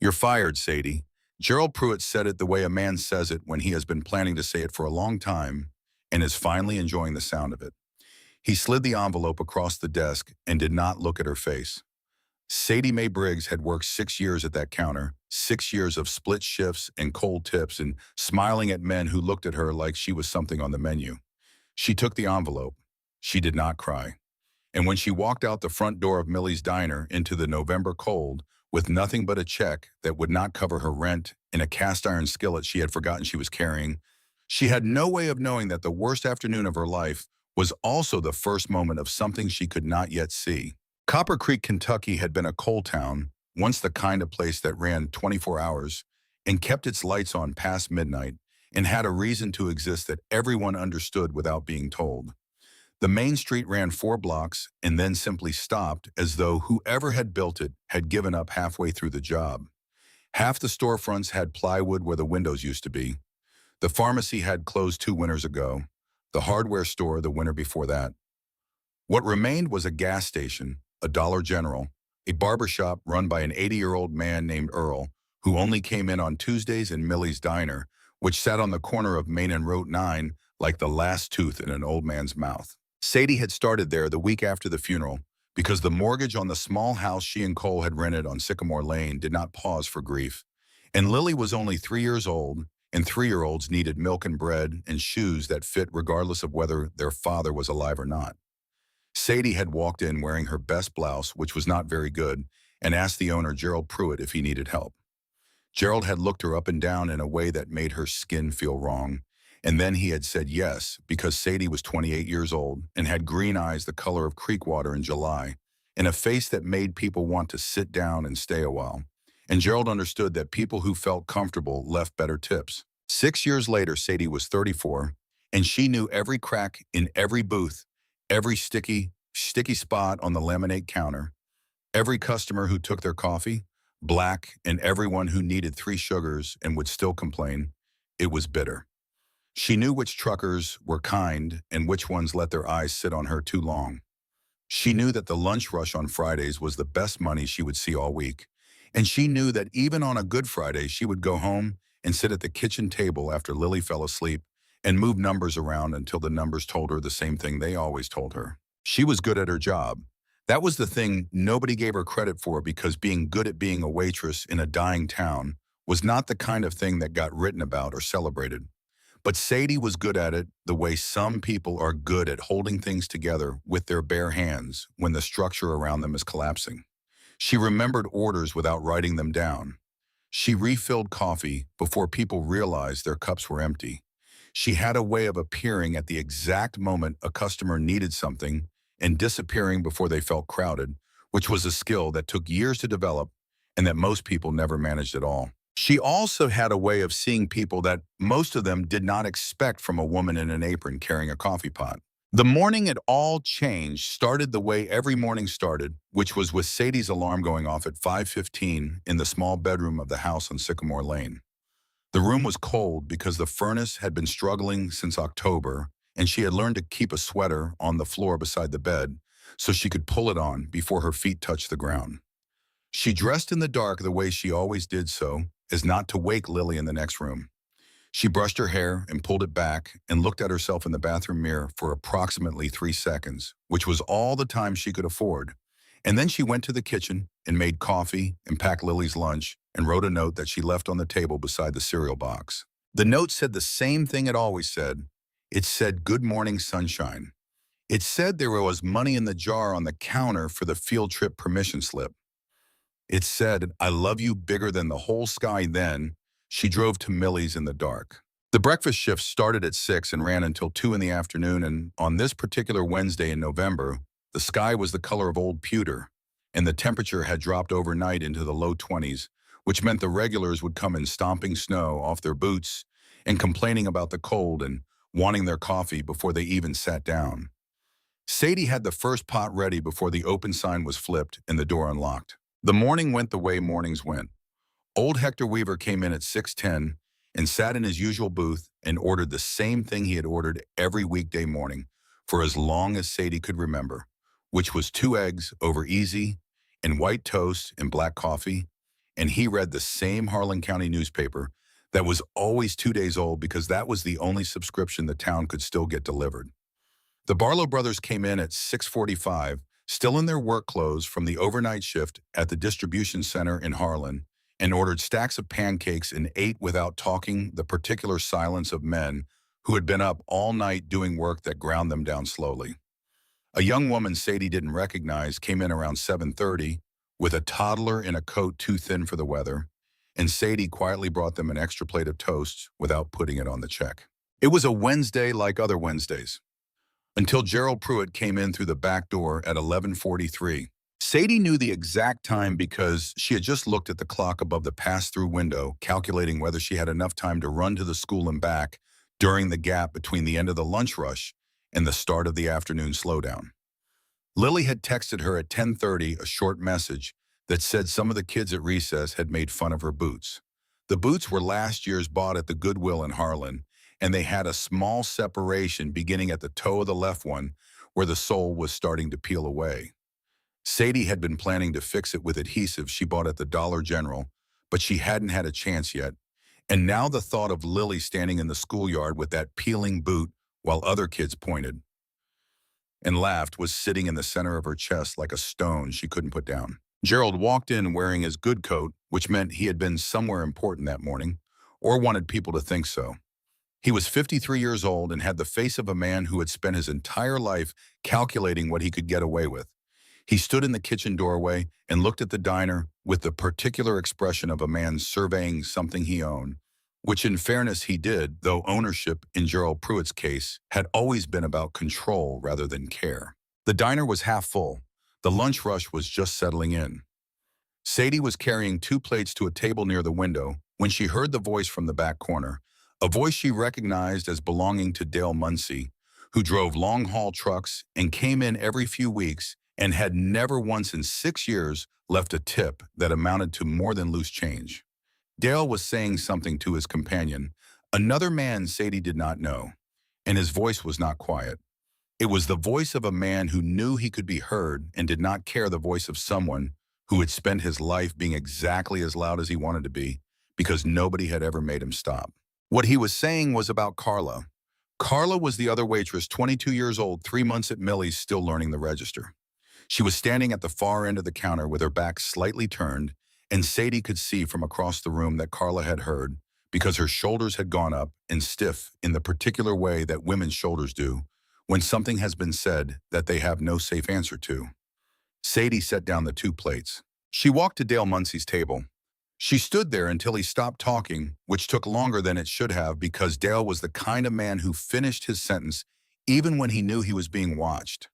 "You're fired, Sadie." Gerald Pruitt said it the way a man says it when he has been planning to say it for a long time and is finally enjoying the sound of it. He slid the envelope across the desk and did not look at her face. Sadie Mae Briggs had worked 6 years at that counter, 6 years of split shifts and cold tips and smiling at men who looked at her like she was something on the menu. She took the envelope. She did not cry. And when she walked out the front door of Millie's Diner into the November cold, with nothing but a check that would not cover her rent and a cast iron skillet she had forgotten she was carrying, she had no way of knowing that the worst afternoon of her life was also the first moment of something she could not yet see. Copper Creek, Kentucky had been a coal town, once the kind of place that ran 24 hours and kept its lights on past midnight and had a reason to exist that everyone understood without being told. The main street ran 4 blocks and then simply stopped as though whoever had built it had given up halfway through the job. Half the storefronts had plywood where the windows used to be. The pharmacy had closed 2 winters ago. The hardware store the winter before that. What remained was a gas station, a Dollar General, a barber shop run by an 80-year-old man named Earl, who only came in on Tuesdays, in Millie's Diner, which sat on the corner of Main and Route 9 like the last tooth in an old man's mouth. Sadie had started there the week after the funeral because the mortgage on the small house she and Cole had rented on Sycamore Lane did not pause for grief. And Lily was only 3 years old, and 3-year-olds needed milk and bread and shoes that fit regardless of whether their father was alive or not. Sadie had walked in wearing her best blouse, which was not very good, and asked the owner, Gerald Pruitt, if he needed help. Gerald had looked her up and down in a way that made her skin feel wrong, and then he had said yes because Sadie was 28 years old and had green eyes the color of creek water in July and a face that made people want to sit down and stay a while. And Gerald understood that people who felt comfortable left better tips. 6 years later, Sadie was 34, and she knew every crack in every booth, every sticky spot on the laminate counter, every customer who took their coffee, black, and everyone who needed 3 sugars and would still complain. It was bitter. She knew which truckers were kind and which ones let their eyes sit on her too long. She knew that the lunch rush on Fridays was the best money she would see all week. And she knew that even on a Good Friday, she would go home and sit at the kitchen table after Lily fell asleep and move numbers around until the numbers told her the same thing they always told her. She was good at her job. That was the thing nobody gave her credit for, because being good at being a waitress in a dying town was not the kind of thing that got written about or celebrated. But Sadie was good at it the way some people are good at holding things together with their bare hands when the structure around them is collapsing. She remembered orders without writing them down. She refilled coffee before people realized their cups were empty. She had a way of appearing at the exact moment a customer needed something and disappearing before they felt crowded, which was a skill that took years to develop and that most people never managed at all. She also had a way of seeing people that most of them did not expect from a woman in an apron carrying a coffee pot. The morning it all changed started the way every morning started, which was with Sadie's alarm going off at 5:15 in the small bedroom of the house on Sycamore Lane. The room was cold because the furnace had been struggling since October, and she had learned to keep a sweater on the floor beside the bed so she could pull it on before her feet touched the ground. She dressed in the dark the way she always did so, as not to wake Lily in the next room. She brushed her hair and pulled it back and looked at herself in the bathroom mirror for approximately 3 seconds, which was all the time she could afford. And then she went to the kitchen and made coffee and packed Lily's lunch and wrote a note that she left on the table beside the cereal box. The note said the same thing it always said. It said, "Good morning, sunshine." It said there was money in the jar on the counter for the field trip permission slip. It said, "I love you bigger than the whole sky." Then she drove to Millie's in the dark. The breakfast shift started at 6 and ran until 2 in the afternoon, and on this particular Wednesday in November, the sky was the color of old pewter, and the temperature had dropped overnight into the low 20s, which meant the regulars would come in stomping snow off their boots and complaining about the cold and wanting their coffee before they even sat down. Sadie had the first pot ready before the open sign was flipped and the door unlocked. The morning went the way mornings went. Old Hector Weaver came in at 6:10 and sat in his usual booth and ordered the same thing he had ordered every weekday morning for as long as Sadie could remember, which was 2 eggs over easy and white toast and black coffee and he read the same Harlan County newspaper that was always 2 days old because that was the only subscription the town could still get delivered. The Barlow brothers came in at 6:45, still in their work clothes from the overnight shift at the distribution center in Harlan, and ordered stacks of pancakes and ate without talking, the particular silence of men who had been up all night doing work that ground them down slowly. A young woman Sadie didn't recognize came in around 7:30 with a toddler in a coat too thin for the weather, and Sadie quietly brought them an extra plate of toast without putting it on the check. It was a Wednesday like other Wednesdays, until Gerald Pruitt came in through the back door at 11:43. Sadie knew the exact time because she had just looked at the clock above the pass-through window, calculating whether she had enough time to run to the school and back during the gap between the end of the lunch rush and the start of the afternoon slowdown. Lily had texted her at 10:30 a short message that said some of the kids at recess had made fun of her boots. The boots were last year's bought at the Goodwill in Harlan, and they had a small separation beginning at the toe of the left one where the sole was starting to peel away. Sadie had been planning to fix it with adhesive she bought at the Dollar General, but she hadn't had a chance yet, and now the thought of Lily standing in the schoolyard with that peeling boot while other kids pointed and laughed was sitting in the center of her chest like a stone she couldn't put down. Gerald walked in wearing his good coat, which meant he had been somewhere important that morning, or wanted people to think so. He was 53 years old and had the face of a man who had spent his entire life calculating what he could get away with. He stood in the kitchen doorway and looked at the diner with the particular expression of a man surveying something he owned, which in fairness he did, though ownership, in Gerald Pruitt's case, had always been about control rather than care. The diner was half full. The lunch rush was just settling in. Sadie was carrying 2 plates to a table near the window when she heard the voice from the back corner, a voice she recognized as belonging to Dale Muncie, who drove long-haul trucks and came in every few weeks and had never once in 6 years left a tip that amounted to more than loose change. Dale was saying something to his companion, another man Sadie did not know, and his voice was not quiet. It was the voice of a man who knew he could be heard and did not care, the voice of someone who had spent his life being exactly as loud as he wanted to be because nobody had ever made him stop. What he was saying was about Carla. Carla was the other waitress, 22 years old, 3 months at Millie's, still learning the register. She was standing at the far end of the counter with her back slightly turned, and Sadie could see from across the room that Carla had heard because her shoulders had gone up and stiff in the particular way that women's shoulders do when something has been said that they have no safe answer to. Sadie set down the 2 plates. She walked to Dale Muncie's table. She stood there until he stopped talking, which took longer than it should have because Dale was the kind of man who finished his sentence even when he knew he was being watched.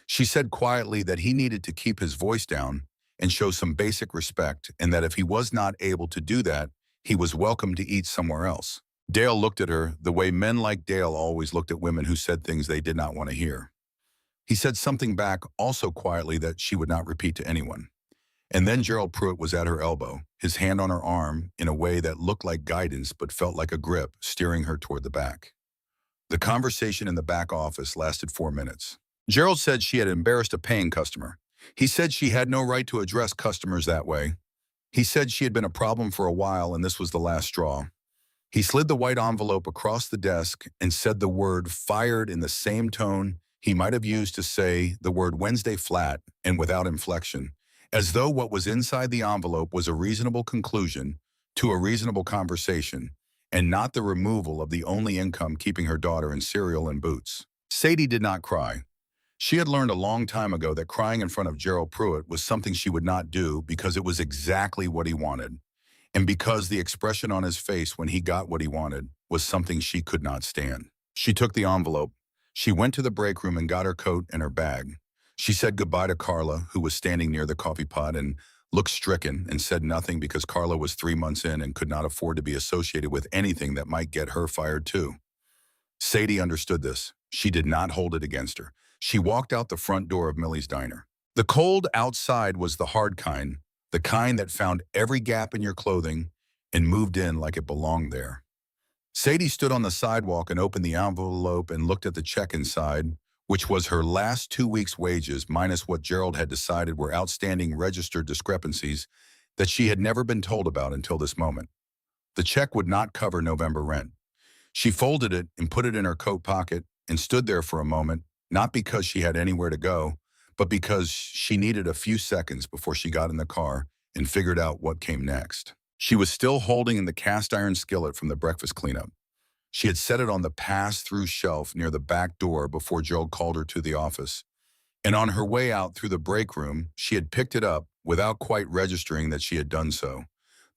She said quietly that he needed to keep his voice down and show some basic respect, and that if he was not able to do that, he was welcome to eat somewhere else. Dale looked at her the way men like Dale always looked at women who said things they did not want to hear. He said something back also quietly that she would not repeat to anyone. And then Gerald Pruitt was at her elbow, his hand on her arm in a way that looked like guidance but felt like a grip, steering her toward the back. The conversation in the back office lasted 4 minutes. Gerald said she had embarrassed a paying customer. He said she had no right to address customers that way. He said she had been a problem for a while and this was the last straw. He slid the white envelope across the desk and said the word fired in the same tone he might have used to say the word Wednesday flat and without inflection, as though what was inside the envelope was a reasonable conclusion to a reasonable conversation and not the removal of the only income keeping her daughter in cereal and boots. Sadie did not cry. She had learned a long time ago that crying in front of Gerald Pruitt was something she would not do because it was exactly what he wanted, and because the expression on his face when he got what he wanted was something she could not stand. She took the envelope. She went to the break room and got her coat and her bag. She said goodbye to Carla, who was standing near the coffee pot and looked stricken, and said nothing because Carla was 3 months in and could not afford to be associated with anything that might get her fired too. Sadie understood this. She did not hold it against her. She walked out the front door of Millie's diner. The cold outside was the hard kind, the kind that found every gap in your clothing and moved in like it belonged there. Sadie stood on the sidewalk and opened the envelope and looked at the check inside, which was her last 2 weeks' wages minus what Gerald had decided were outstanding registered discrepancies that she had never been told about until this moment. The check would not cover November rent. She folded it and put it in her coat pocket and stood there for a moment, not because she had anywhere to go, but because she needed a few seconds before she got in the car and figured out what came next. She was still holding the cast iron skillet from the breakfast cleanup. She had set it on the pass-through shelf near the back door before Joe called her to the office. And on her way out through the break room, she had picked it up without quite registering that she had done so.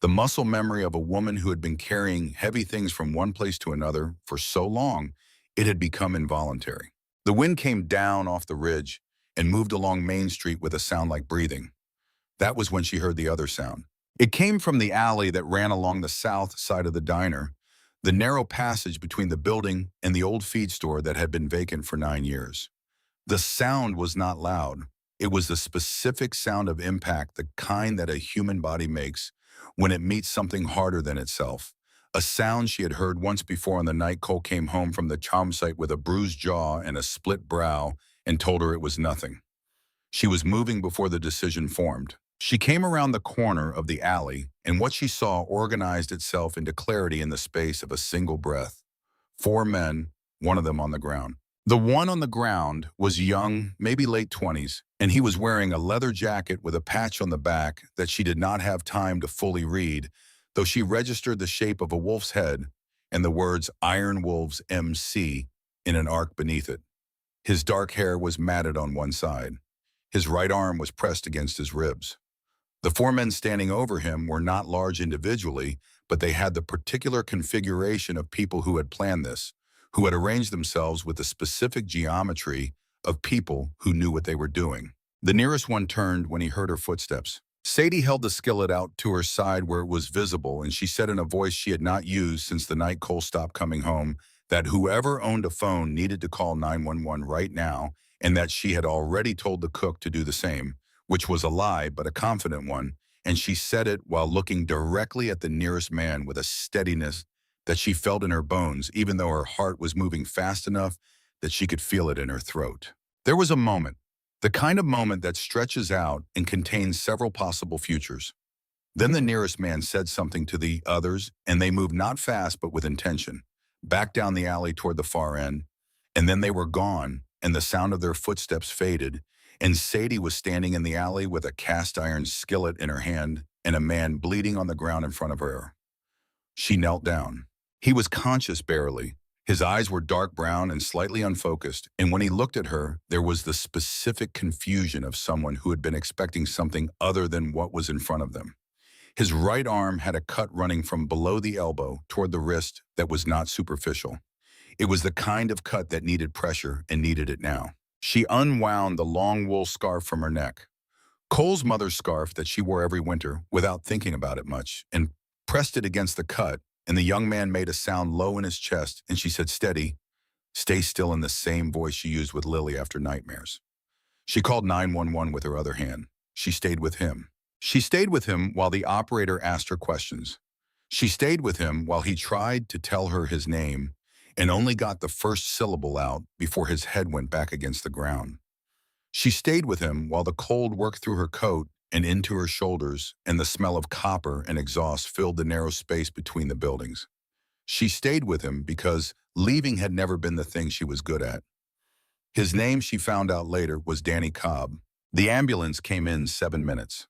The muscle memory of a woman who had been carrying heavy things from one place to another for so long, it had become involuntary. The wind came down off the ridge and moved along Main Street with a sound like breathing. That was when she heard the other sound. It came from the alley that ran along the south side of the diner, the narrow passage between the building and the old feed store that had been vacant for 9 years. The sound was not loud. It was the specific sound of impact, the kind that a human body makes when it meets something harder than itself. A sound she had heard once before on the night Cole came home from the job site with a bruised jaw and a split brow and told her it was nothing. She was moving before the decision formed. She came around the corner of the alley, and what she saw organized itself into clarity in the space of a single breath. 4 men, one of them on the ground. The one on the ground was young, maybe late 20s, and he was wearing a leather jacket with a patch on the back that she did not have time to fully read, though she registered the shape of a wolf's head and the words Iron Wolves MC in an arc beneath it. His dark hair was matted on one side. His right arm was pressed against his ribs. The 4 men standing over him were not large individually, but they had the particular configuration of people who had planned this, who had arranged themselves with the specific geometry of people who knew what they were doing. The nearest one turned when he heard her footsteps. Sadie held the skillet out to her side where it was visible, and she said in a voice she had not used since the night Cole stopped coming home that whoever owned a phone needed to call 911 right now, and that she had already told the cook to do the same, which was a lie but a confident one, and she said it while looking directly at the nearest man with a steadiness that she felt in her bones, even though her heart was moving fast enough that she could feel it in her throat. There was a moment, the kind of moment that stretches out and contains several possible futures. Then the nearest man said something to the others, and they moved not fast but with intention, back down the alley toward the far end, and then they were gone, and the sound of their footsteps faded, and Sadie was standing in the alley with a cast iron skillet in her hand and a man bleeding on the ground in front of her. She knelt down. He was conscious barely. His eyes were dark brown and slightly unfocused, and when he looked at her, there was the specific confusion of someone who had been expecting something other than what was in front of them. His right arm had a cut running from below the elbow toward the wrist that was not superficial. It was the kind of cut that needed pressure and needed it now. She unwound the long wool scarf from her neck, Cole's mother's scarf that she wore every winter without thinking about it much, and pressed it against the cut, and the young man made a sound low in his chest, and she said, "Steady, stay still," in the same voice she used with Lily after nightmares. She called 911 with her other hand. She stayed with him. She stayed with him while the operator asked her questions. She stayed with him while he tried to tell her his name and only got the first syllable out before his head went back against the ground. She stayed with him while the cold worked through her coat and into her shoulders, and the smell of copper and exhaust filled the narrow space between the buildings. She stayed with him because leaving had never been the thing she was good at. His name, she found out later, was Danny Cobb. The ambulance came in 7 minutes.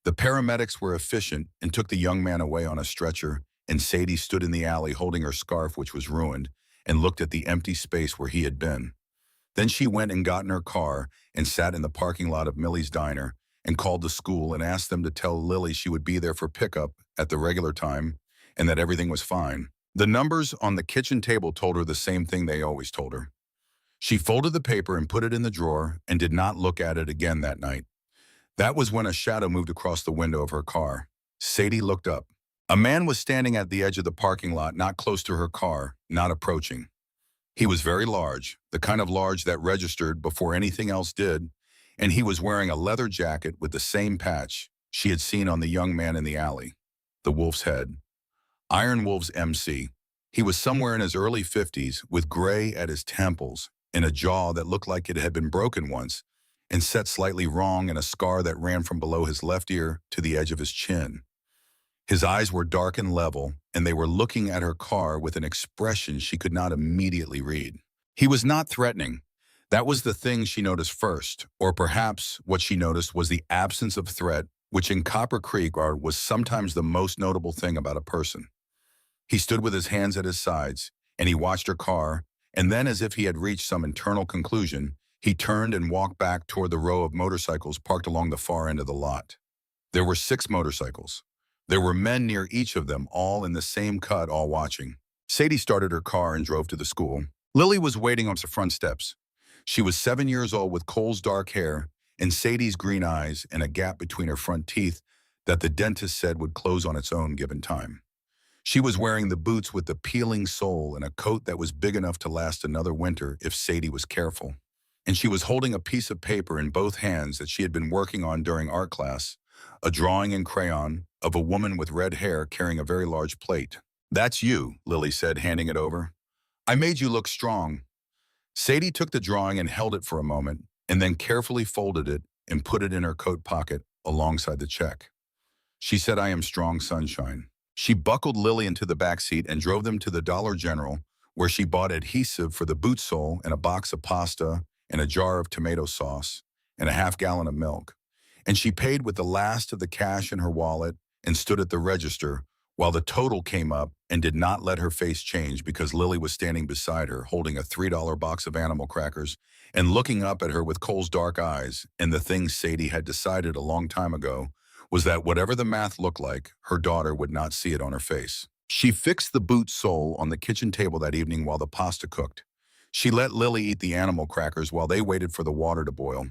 The paramedics were efficient and took the young man away on a stretcher, and Sadie stood in the alley holding her scarf, which was ruined, and looked at the empty space where he had been. Then she went and got in her car and sat in the parking lot of Millie's Diner and called the school and asked them to tell Lily she would be there for pickup at the regular time and that everything was fine. The numbers on the kitchen table told her the same thing they always told her. She folded the paper and put it in the drawer and did not look at it again that night. That was when a shadow moved across the window of her car. Sadie looked up. A man was standing at the edge of the parking lot, not close to her car, not approaching. He was very large, the kind of large that registered before anything else did, and he was wearing a leather jacket with the same patch she had seen on the young man in the alley, the wolf's head. Iron Wolves MC. He was somewhere in his early 50s with gray at his temples and a jaw that looked like it had been broken once, and set slightly wrong and a scar that ran from below his left ear to the edge of his chin. His eyes were dark and level, and they were looking at her car with an expression she could not immediately read. He was not threatening. That was the thing she noticed first, or perhaps what she noticed was the absence of threat, which in Copper Creek was sometimes the most notable thing about a person. He stood with his hands at his sides, and he watched her car, and then as if he had reached some internal conclusion, he turned and walked back toward the row of motorcycles parked along the far end of the lot. There were 6 motorcycles. There were men near each of them, all in the same cut, all watching. Sadie started her car and drove to the school. Lily was waiting on the front steps. She was 7 years old with Cole's dark hair and Sadie's green eyes and a gap between her front teeth that the dentist said would close on its own given time. She was wearing the boots with the peeling sole and a coat that was big enough to last another winter if Sadie was careful. And she was holding a piece of paper in both hands that she had been working on during art class, a drawing in crayon of a woman with red hair carrying a very large plate. "That's you," Lily said, handing it over. "I made you look strong." Sadie took the drawing and held it for a moment, and then carefully folded it and put it in her coat pocket alongside the check. She said, "I am strong, sunshine." She buckled Lily into the back seat and drove them to the Dollar General, where she bought adhesive for the boot sole and a box of pasta and a jar of tomato sauce and a half-gallon of milk. And she paid with the last of the cash in her wallet and stood at the register while the total came up and did not let her face change because Lily was standing beside her holding a $3 box of animal crackers and looking up at her with Cole's dark eyes. And the thing Sadie had decided a long time ago was that whatever the math looked like, her daughter would not see it on her face. She fixed the boot sole on the kitchen table that evening while the pasta cooked. She let Lily eat the animal crackers while they waited for the water to boil.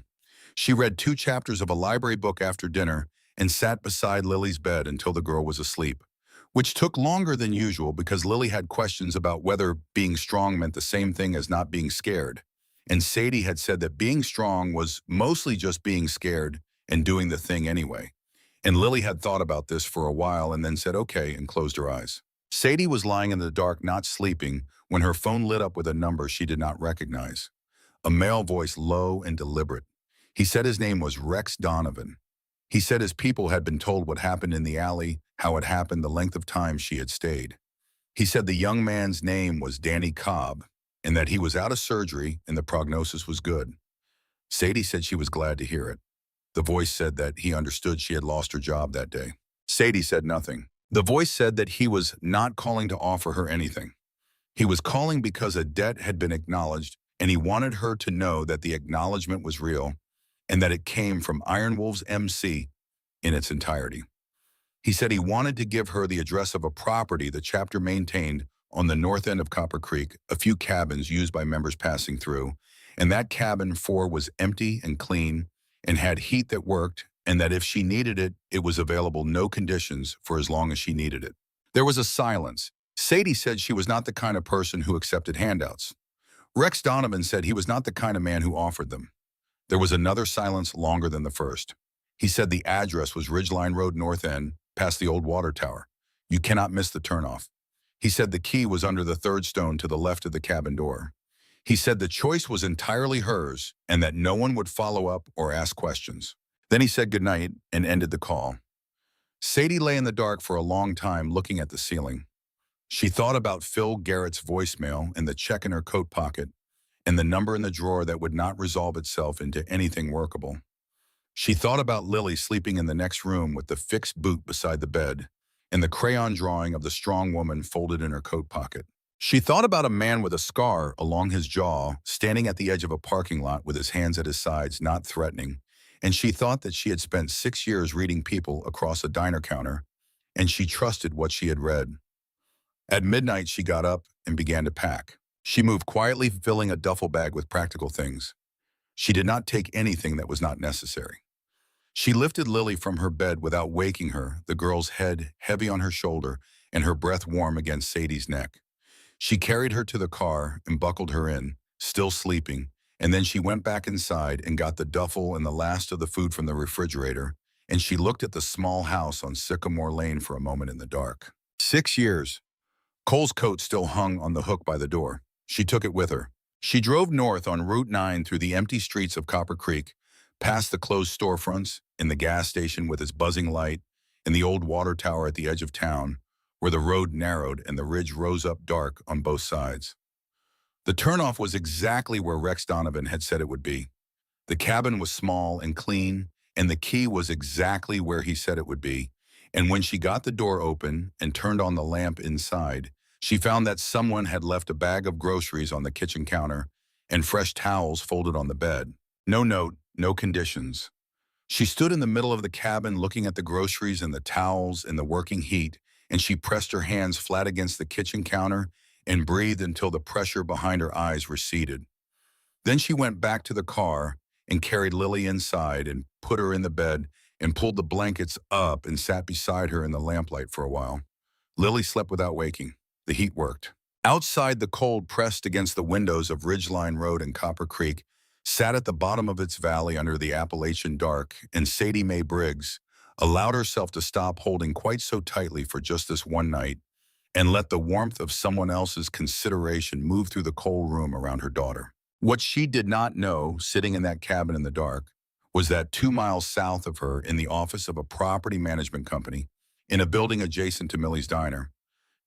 She read 2 chapters of a library book after dinner and sat beside Lily's bed until the girl was asleep, which took longer than usual because Lily had questions about whether being strong meant the same thing as not being scared. And Sadie had said that being strong was mostly just being scared and doing the thing anyway. And Lily had thought about this for a while and then said okay and closed her eyes. Sadie was lying in the dark, not sleeping, when her phone lit up with a number she did not recognize. A male voice, low and deliberate. He said his name was Rex Donovan. He said his people had been told what happened in the alley, how it happened, the length of time she had stayed. He said the young man's name was Danny Cobb and that he was out of surgery and the prognosis was good. Sadie said she was glad to hear it. The voice said that he understood she had lost her job that day. Sadie said nothing. The voice said that he was not calling to offer her anything. He was calling because a debt had been acknowledged and he wanted her to know that the acknowledgement was real and that it came from Iron Wolves MC in its entirety. He said he wanted to give her the address of a property the chapter maintained on the north end of Copper Creek, a few cabins used by members passing through, and that cabin 4 was empty and clean and had heat that worked, and that if she needed it, it was available, no conditions, for as long as she needed it. There was a silence. Sadie said she was not the kind of person who accepted handouts. Rex Donovan said he was not the kind of man who offered them. There was another silence longer than the first. He said the address was Ridgeline Road, North End, past the old water tower. You cannot miss the turnoff. He said the key was under the 3rd stone to the left of the cabin door. He said the choice was entirely hers and that no one would follow up or ask questions. Then he said goodnight and ended the call. Sadie lay in the dark for a long time looking at the ceiling. She thought about Phil Garrett's voicemail and the check in her coat pocket and the number in the drawer that would not resolve itself into anything workable. She thought about Lily sleeping in the next room with the fixed boot beside the bed and the crayon drawing of the strong woman folded in her coat pocket. She thought about a man with a scar along his jaw standing at the edge of a parking lot with his hands at his sides, not threatening, and she thought that she had spent 6 years reading people across a diner counter, and she trusted what she had read. At midnight, she got up and began to pack. She moved quietly, filling a duffel bag with practical things. She did not take anything that was not necessary. She lifted Lily from her bed without waking her, the girl's head heavy on her shoulder and her breath warm against Sadie's neck. She carried her to the car and buckled her in, still sleeping, and then she went back inside and got the duffel and the last of the food from the refrigerator, and she looked at the small house on Sycamore Lane for a moment in the dark. 6 years. Cole's coat still hung on the hook by the door. She took it with her. She drove north on Route 9 through the empty streets of Copper Creek, Past the closed storefronts, in the gas station with its buzzing light, and the old water tower at the edge of town, where the road narrowed and the ridge rose up dark on both sides. The turnoff was exactly where Rex Donovan had said it would be. The cabin was small and clean, and the key was exactly where he said it would be. And when she got the door open and turned on the lamp inside, she found that someone had left a bag of groceries on the kitchen counter and fresh towels folded on the bed. No note, no conditions. She stood in the middle of the cabin looking at the groceries and the towels in the working heat, and she pressed her hands flat against the kitchen counter and breathed until the pressure behind her eyes receded. Then she went back to the car and carried Lily inside and put her in the bed and pulled the blankets up and sat beside her in the lamplight for a while. Lily slept without waking. The heat worked. Outside, the cold pressed against the windows of Ridgeline Road and Copper Creek, sat at the bottom of its valley under the Appalachian dark, and Sadie Mae Briggs allowed herself to stop holding quite so tightly for just this one night and let the warmth of someone else's consideration move through the cold room around her daughter. What she did not know, sitting in that cabin in the dark, was that 2 miles south of her, in the office of a property management company, in a building adjacent to Millie's Diner,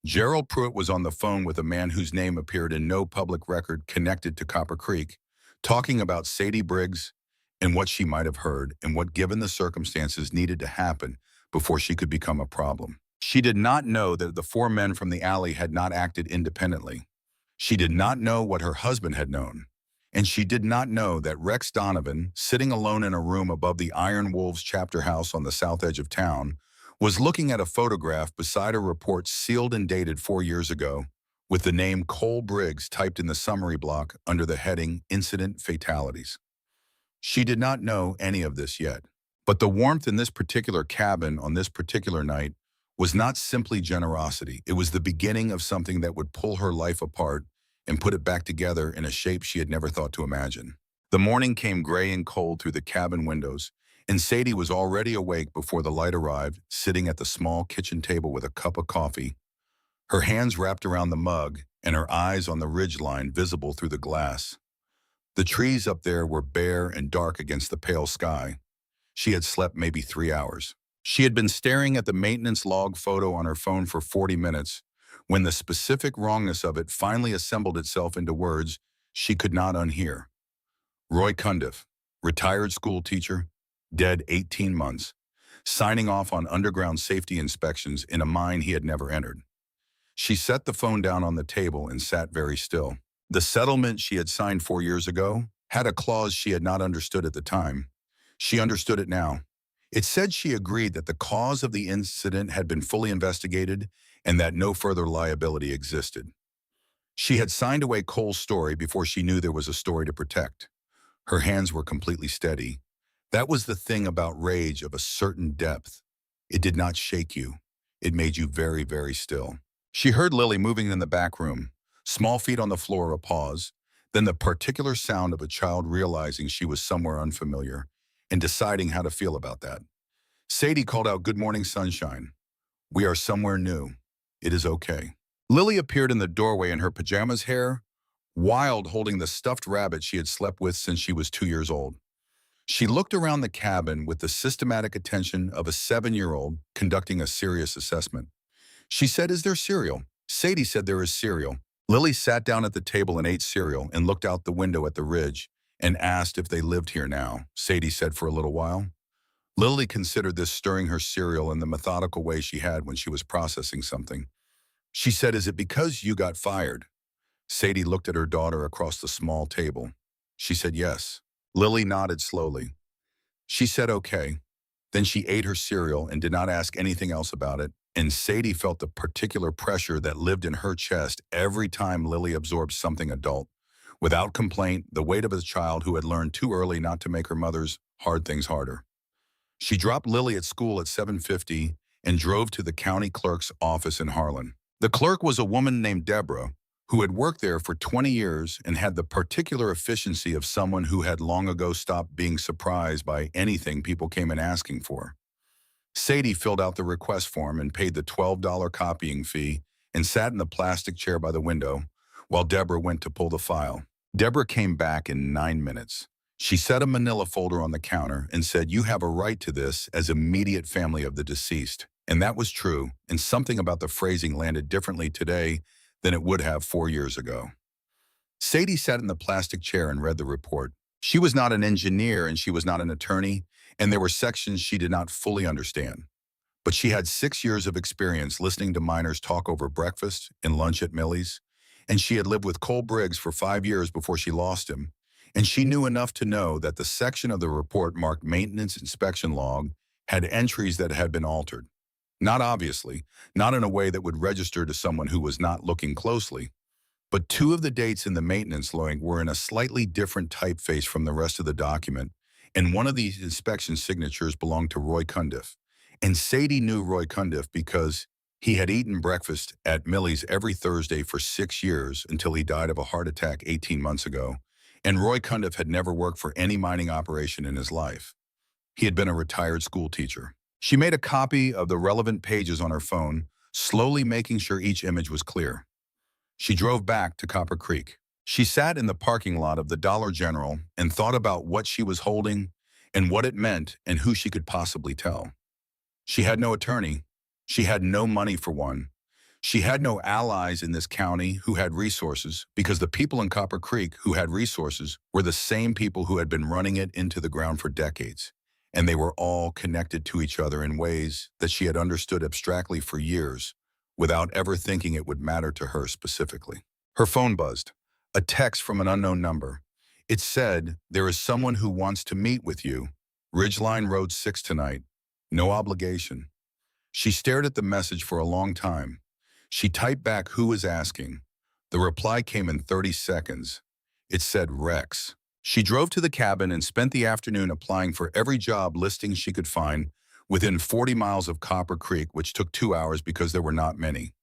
Gerald Pruitt was on the phone with a man whose name appeared in no public record connected to Copper Creek, talking about Sadie Briggs and what she might have heard and what, given the circumstances, needed to happen before she could become a problem. She did not know that the 4 men from the alley had not acted independently. She did not know what her husband had known. And she did not know that Rex Donovan, sitting alone in a room above the Iron Wolves chapter house on the south edge of town, was looking at a photograph beside a report sealed and dated 4 years ago, with the name Cole Briggs typed in the summary block under the heading Incident Fatalities. She did not know any of this yet. But the warmth in this particular cabin on this particular night was not simply generosity. It was the beginning of something that would pull her life apart and put it back together in a shape she had never thought to imagine. The morning came gray and cold through the cabin windows, and Sadie was already awake before the light arrived, sitting at the small kitchen table with a cup of coffee, her hands wrapped around the mug and her eyes on the ridgeline visible through the glass. The trees up there were bare and dark against the pale sky. She had slept maybe 3 hours. She had been staring at the maintenance log photo on her phone for 40 minutes, when the specific wrongness of it finally assembled itself into words she could not unhear. Roy Cundiff, retired school teacher, dead 18 months, signing off on underground safety inspections in a mine he had never entered. She set the phone down on the table and sat very still. The settlement she had signed 4 years ago had a clause she had not understood at the time. She understood it now. It said she agreed that the cause of the incident had been fully investigated and that no further liability existed. She had signed away Cole's story before she knew there was a story to protect. Her hands were completely steady. That was the thing about rage of a certain depth. It did not shake you. It made you very, very still. She heard Lily moving in the back room, small feet on the floor, a pause, then the particular sound of a child realizing she was somewhere unfamiliar and deciding how to feel about that. Sadie called out, "Good morning, sunshine. We are somewhere new. It is okay." Lily appeared in the doorway in her pajamas, hair wild, holding the stuffed rabbit she had slept with since she was 2 years old. She looked around the cabin with the systematic attention of a 7-year-old conducting a serious assessment. She said, "Is there cereal?" Sadie said, "There is cereal." Lily sat down at the table and ate cereal and looked out the window at the ridge and asked if they lived here now. Sadie said, "For a little while." Lily considered this, stirring her cereal in the methodical way she had when she was processing something. She said, "Is it because you got fired?" Sadie looked at her daughter across the small table. She said, "Yes." Lily nodded slowly. She said, "Okay." Then she ate her cereal and did not ask anything else about it, and Sadie felt the particular pressure that lived in her chest every time Lily absorbed something adult. Without complaint, the weight of a child who had learned too early not to make her mother's hard things harder. She dropped Lily at school at 7:50 and drove to the county clerk's office in Harlan. The clerk was a woman named Deborah, who had worked there for 20 years and had the particular efficiency of someone who had long ago stopped being surprised by anything people came in asking for. Sadie filled out the request form and paid the $12 copying fee and sat in the plastic chair by the window while Deborah went to pull the file. Deborah came back in 9 minutes. She set a manila folder on the counter and said, "You have a right to this as immediate family of the deceased." And that was true, and something about the phrasing landed differently today than it would have 4 years ago. Sadie sat in the plastic chair and read the report. She was not an engineer and she was not an attorney, and there were sections she did not fully understand. But she had 6 years of experience listening to miners talk over breakfast and lunch at Millie's, and she had lived with Cole Briggs for 5 years before she lost him, and she knew enough to know that the section of the report marked maintenance inspection log had entries that had been altered. Not obviously, not in a way that would register to someone who was not looking closely, but two of the dates in the maintenance log were in a slightly different typeface from the rest of the document, and one of these inspection signatures belonged to Roy Cundiff. And Sadie knew Roy Cundiff because he had eaten breakfast at Millie's every Thursday for 6 years until he died of a heart attack 18 months ago, and Roy Cundiff had never worked for any mining operation in his life. He had been a retired school teacher. She made a copy of the relevant pages on her phone, slowly making sure each image was clear. She drove back to Copper Creek. She sat in the parking lot of the Dollar General and thought about what she was holding and what it meant and who she could possibly tell. She had no attorney. She had no money for one. She had no allies in this county who had resources, because the people in Copper Creek who had resources were the same people who had been running it into the ground for decades, and they were all connected to each other in ways that she had understood abstractly for years, without ever thinking it would matter to her specifically. Her phone buzzed. A text from an unknown number. It said, "There is someone who wants to meet with you. Ridgeline Road 6 tonight. No obligation." She stared at the message for a long time. She typed back who was asking. The reply came in 30 seconds. It said Rex. She drove to the cabin and spent the afternoon applying for every job listing she could find within 40 miles of Copper Creek, which took 2 hours because there were not many.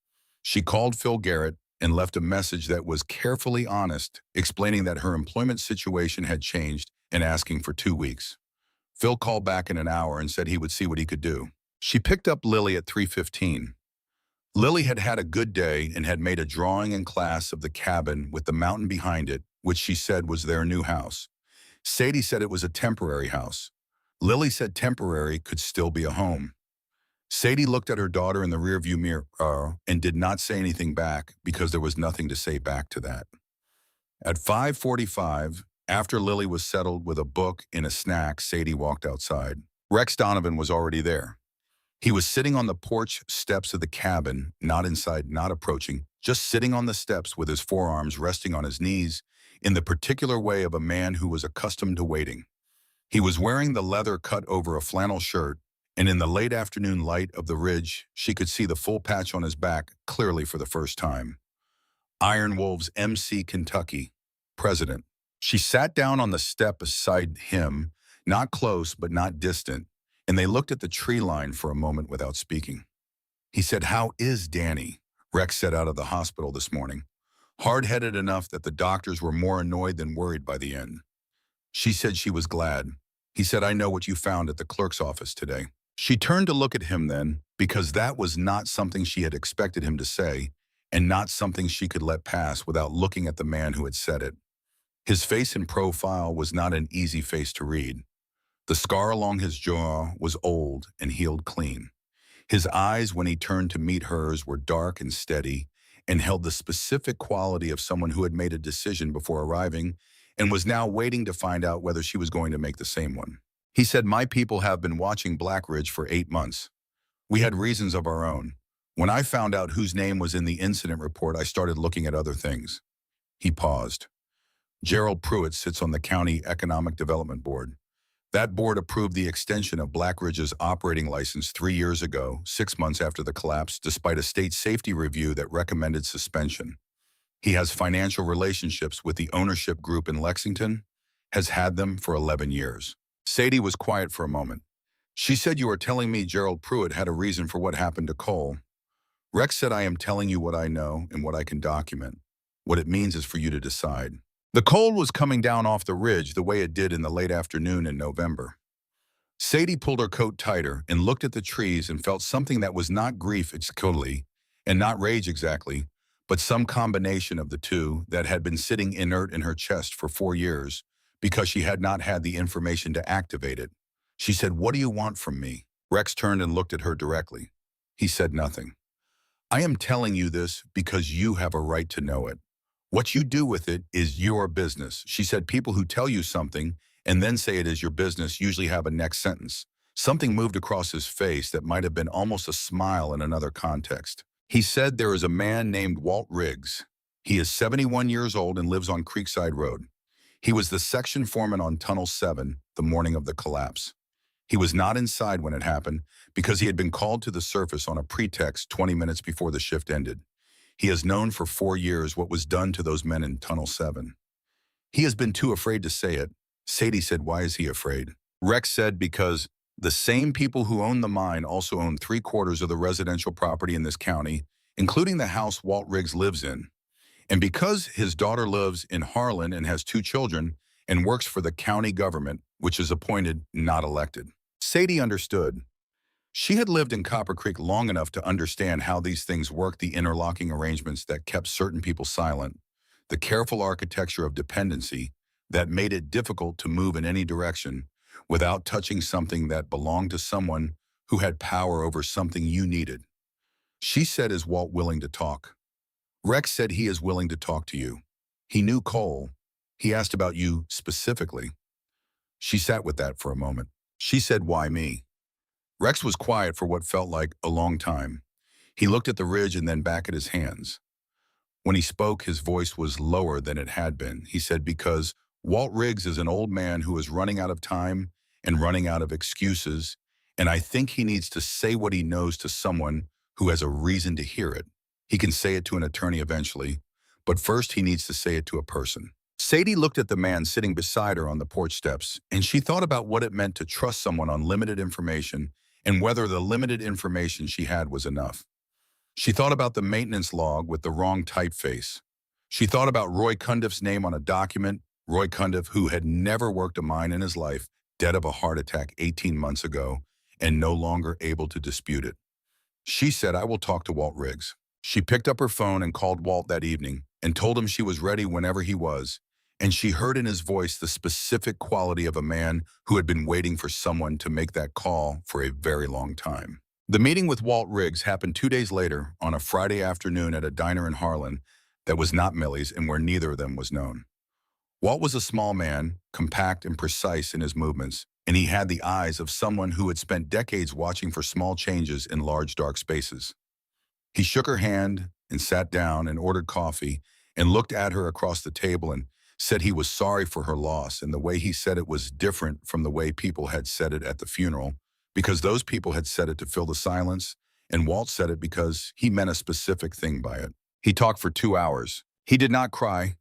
She called Phil Garrett and left a message that was carefully honest, explaining that her employment situation had changed and asking for 2 weeks. Phil called back in an hour and said he would see what he could do. She picked up Lily at 3:15. Lily had had a good day and had made a drawing in class of the cabin with the mountain behind it, which she said was their new house. Sadie said it was a temporary house. Lily said temporary could still be a home. Sadie looked at her daughter in the rearview mirror and did not say anything back because there was nothing to say back to that. At 5:45, after Lily was settled with a book and a snack, Sadie walked outside. Rex Donovan was already there. He was sitting on the porch steps of the cabin, not inside, not approaching, just sitting on the steps with his forearms resting on his knees in the particular way of a man who was accustomed to waiting. He was wearing the leather cut over a flannel shirt, and in the late afternoon light of the ridge, she could see the full patch on his back clearly for the first time. Iron Wolves MC Kentucky, President. She sat down on the step beside him, not close but not distant, and they looked at the tree line for a moment without speaking. He said, "How is Danny?" Rex said out of the hospital this morning. Hard-headed enough that the doctors were more annoyed than worried by the end. She said she was glad. He said, "I know what you found at the clerk's office today." She turned to look at him then, because that was not something she had expected him to say, and not something she could let pass without looking at the man who had said it. His face in profile was not an easy face to read. The scar along his jaw was old and healed clean. His eyes, when he turned to meet hers, were dark and steady and held the specific quality of someone who had made a decision before arriving and was now waiting to find out whether she was going to make the same one. He said, "My people have been watching Black Ridge for 8 months. We had reasons of our own. When I found out whose name was in the incident report, I started looking at other things." He paused. Gerald Pruitt sits on the County Economic Development Board. That board approved the extension of Black Ridge's operating license 3 years ago, 6 months after the collapse, despite a state safety review that recommended suspension. He has financial relationships with the ownership group in Lexington, has had them for 11 years. Sadie was quiet for a moment. She said, "You are telling me Gerald Pruitt had a reason for what happened to Cole." Rex said, "I am telling you what I know and what I can document. What it means is for you to decide." The cold was coming down off the ridge the way it did in the late afternoon in November. Sadie pulled her coat tighter and looked at the trees and felt something that was not grief exactly, and not rage exactly, but some combination of the two that had been sitting inert in her chest for 4 years, because she had not had the information to activate it. She said, "What do you want from me?" Rex turned and looked at her directly. He said nothing. "I am telling you this because you have a right to know it. What you do with it is your business." She said, "People who tell you something and then say it is your business usually have a next sentence." Something moved across his face that might have been almost a smile in another context. He said, "There is a man named Walt Riggs. He is 71 years old and lives on Creekside Road. He was the section foreman on Tunnel 7 the morning of the collapse. He was not inside when it happened because he had been called to the surface on a pretext 20 minutes before the shift ended. He has known for 4 years what was done to those men in Tunnel 7. He has been too afraid to say it." Sadie said, "Why is he afraid?" Rex said, "Because the same people who own the mine also own 3/4 of the residential property in this county, including the house Walt Riggs lives in. And because his daughter lives in Harlan and has 2 children and works for the county government, which is appointed, not elected." Sadie understood. She had lived in Copper Creek long enough to understand how these things work, the interlocking arrangements that kept certain people silent, the careful architecture of dependency that made it difficult to move in any direction without touching something that belonged to someone who had power over something you needed. She said, "Is Walt willing to talk?" Rex said, "He is willing to talk to you. He knew Cole. He asked about you specifically." She sat with that for a moment. She said, "Why me?" Rex was quiet for what felt like a long time. He looked at the ridge and then back at his hands. When he spoke, his voice was lower than it had been. He said, "Because Walt Riggs is an old man who is running out of time and running out of excuses, and I think he needs to say what he knows to someone who has a reason to hear it. He can say it to an attorney eventually, but first he needs to say it to a person." Sadie looked at the man sitting beside her on the porch steps, and she thought about what it meant to trust someone on limited information and whether the limited information she had was enough. She thought about the maintenance log with the wrong typeface. She thought about Roy Cundiff's name on a document, Roy Cundiff, who had never worked a mine in his life, dead of a heart attack 18 months ago, and no longer able to dispute it. She said, "I will talk to Walt Riggs." She picked up her phone and called Walt that evening and told him she was ready whenever he was, and she heard in his voice the specific quality of a man who had been waiting for someone to make that call for a very long time. The meeting with Walt Riggs happened 2 days later on a Friday afternoon at a diner in Harlan that was not Millie's and where neither of them was known. Walt was a small man, compact and precise in his movements, and he had the eyes of someone who had spent decades watching for small changes in large dark spaces. He shook her hand and sat down and ordered coffee and looked at her across the table and said he was sorry for her loss, and the way he said it was different from the way people had said it at the funeral, because those people had said it to fill the silence, and Walt said it because he meant a specific thing by it. He talked for 2 hours. He did not cry.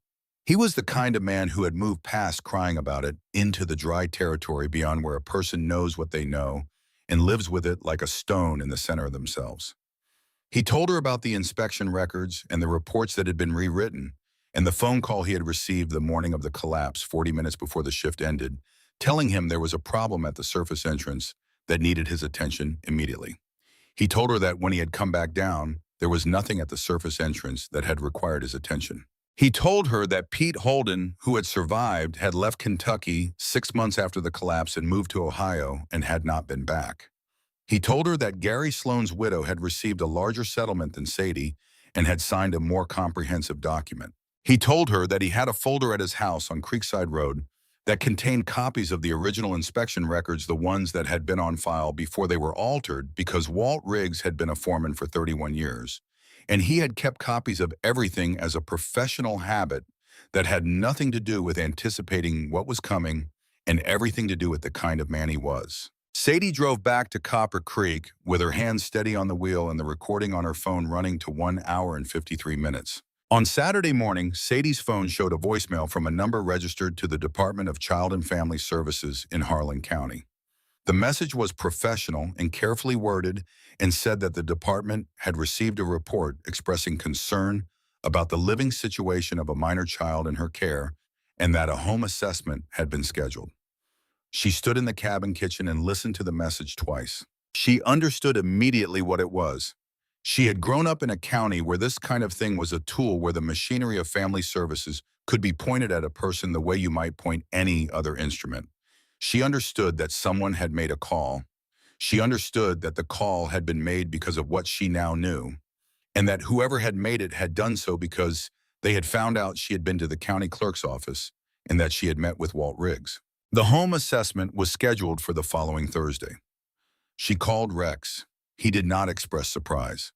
He was the kind of man who had moved past crying about it into the dry territory beyond where a person knows what they know and lives with it like a stone in the center of themselves. He told her about the inspection records and the reports that had been rewritten, and the phone call he had received the morning of the collapse 40 minutes before the shift ended, telling him there was a problem at the surface entrance that needed his attention immediately. He told her that when he had come back down, there was nothing at the surface entrance that had required his attention. He told her that Pete Holden, who had survived, had left Kentucky 6 months after the collapse and moved to Ohio and had not been back. He told her that Gary Sloan's widow had received a larger settlement than Sadie and had signed a more comprehensive document. He told her that he had a folder at his house on Creekside Road that contained copies of the original inspection records, the ones that had been on file before they were altered because Walt Riggs had been a foreman for 31 years, and he had kept copies of everything as a professional habit that had nothing to do with anticipating what was coming and everything to do with the kind of man he was. Sadie drove back to Copper Creek with her hands steady on the wheel and the recording on her phone running to 1 hour and 53 minutes. On Saturday morning, Sadie's phone showed a voicemail from a number registered to the Department of Child and Family Services in Harlan County. The message was professional and carefully worded and said that the department had received a report expressing concern about the living situation of a minor child in her care and that a home assessment had been scheduled. She stood in the cabin kitchen and listened to the message twice. She understood immediately what it was. She had grown up in a county where this kind of thing was a tool where the machinery of family services could be pointed at a person the way you might point any other instrument. She understood that someone had made a call. She understood that the call had been made because of what she now knew, and that whoever had made it had done so because they had found out she had been to the county clerk's office and that she had met with Walt Riggs. The home assessment was scheduled for the following Thursday. She called Rex. He did not express surprise.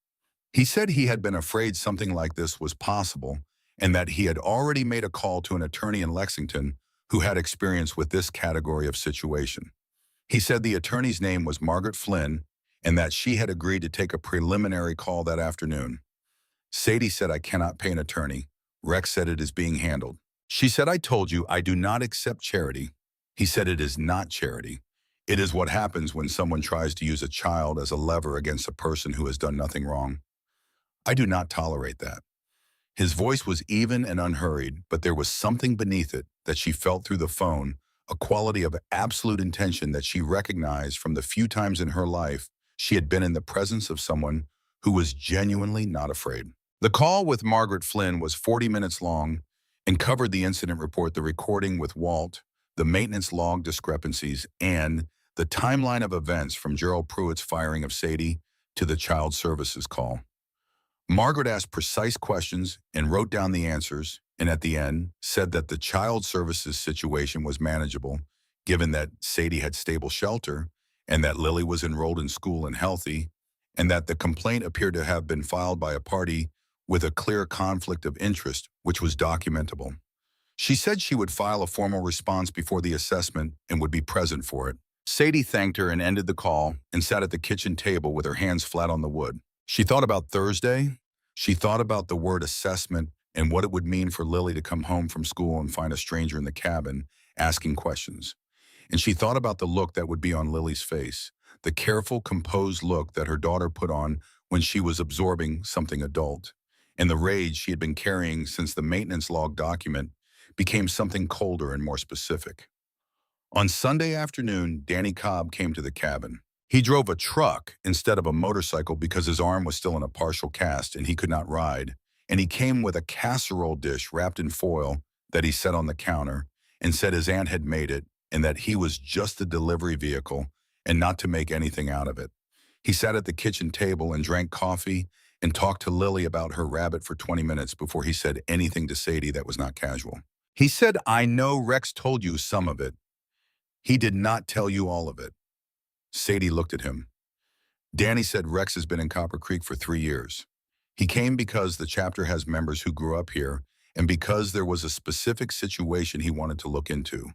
He said he had been afraid something like this was possible and that he had already made a call to an attorney in Lexington who had experience with this category of situation. He said the attorney's name was Margaret Flynn and that she had agreed to take a preliminary call that afternoon. Sadie said, "I cannot pay an attorney." Rex said, "It is being handled." She said, "I told you I do not accept charity." He said, "It is not charity. It is what happens when someone tries to use a child as a lever against a person who has done nothing wrong. I do not tolerate that." His voice was even and unhurried, but there was something beneath it that she felt through the phone, a quality of absolute intention that she recognized from the few times in her life she had been in the presence of someone who was genuinely not afraid. The call with Margaret Flynn was 40 minutes long and covered the incident report, the recording with Walt, the maintenance log discrepancies, and the timeline of events from Gerald Pruitt's firing of Sadie to the child services call. Margaret asked precise questions and wrote down the answers, and at the end said that the child services situation was manageable, given that Sadie had stable shelter and that Lily was enrolled in school and healthy, and that the complaint appeared to have been filed by a party with a clear conflict of interest, which was documentable. She said she would file a formal response before the assessment and would be present for it. Sadie thanked her and ended the call and sat at the kitchen table with her hands flat on the wood. She thought about Thursday. She thought about the word assessment and what it would mean for Lily to come home from school and find a stranger in the cabin asking questions. And she thought about the look that would be on Lily's face, the careful, composed look that her daughter put on when she was absorbing something adult, and the rage she had been carrying since the maintenance log document became something colder and more specific. On Sunday afternoon, Danny Cobb came to the cabin. He drove a truck instead of a motorcycle because his arm was still in a partial cast and he could not ride, and he came with a casserole dish wrapped in foil that he set on the counter and said his aunt had made it and that he was just the delivery vehicle and not to make anything out of it. He sat at the kitchen table and drank coffee and talked to Lily about her rabbit for 20 minutes before he said anything to Sadie that was not casual. He said, "I know Rex told you some of it. He did not tell you all of it." Sadie looked at him. Danny said Rex has been in Copper Creek for 3 years. He came because the chapter has members who grew up here and because there was a specific situation he wanted to look into.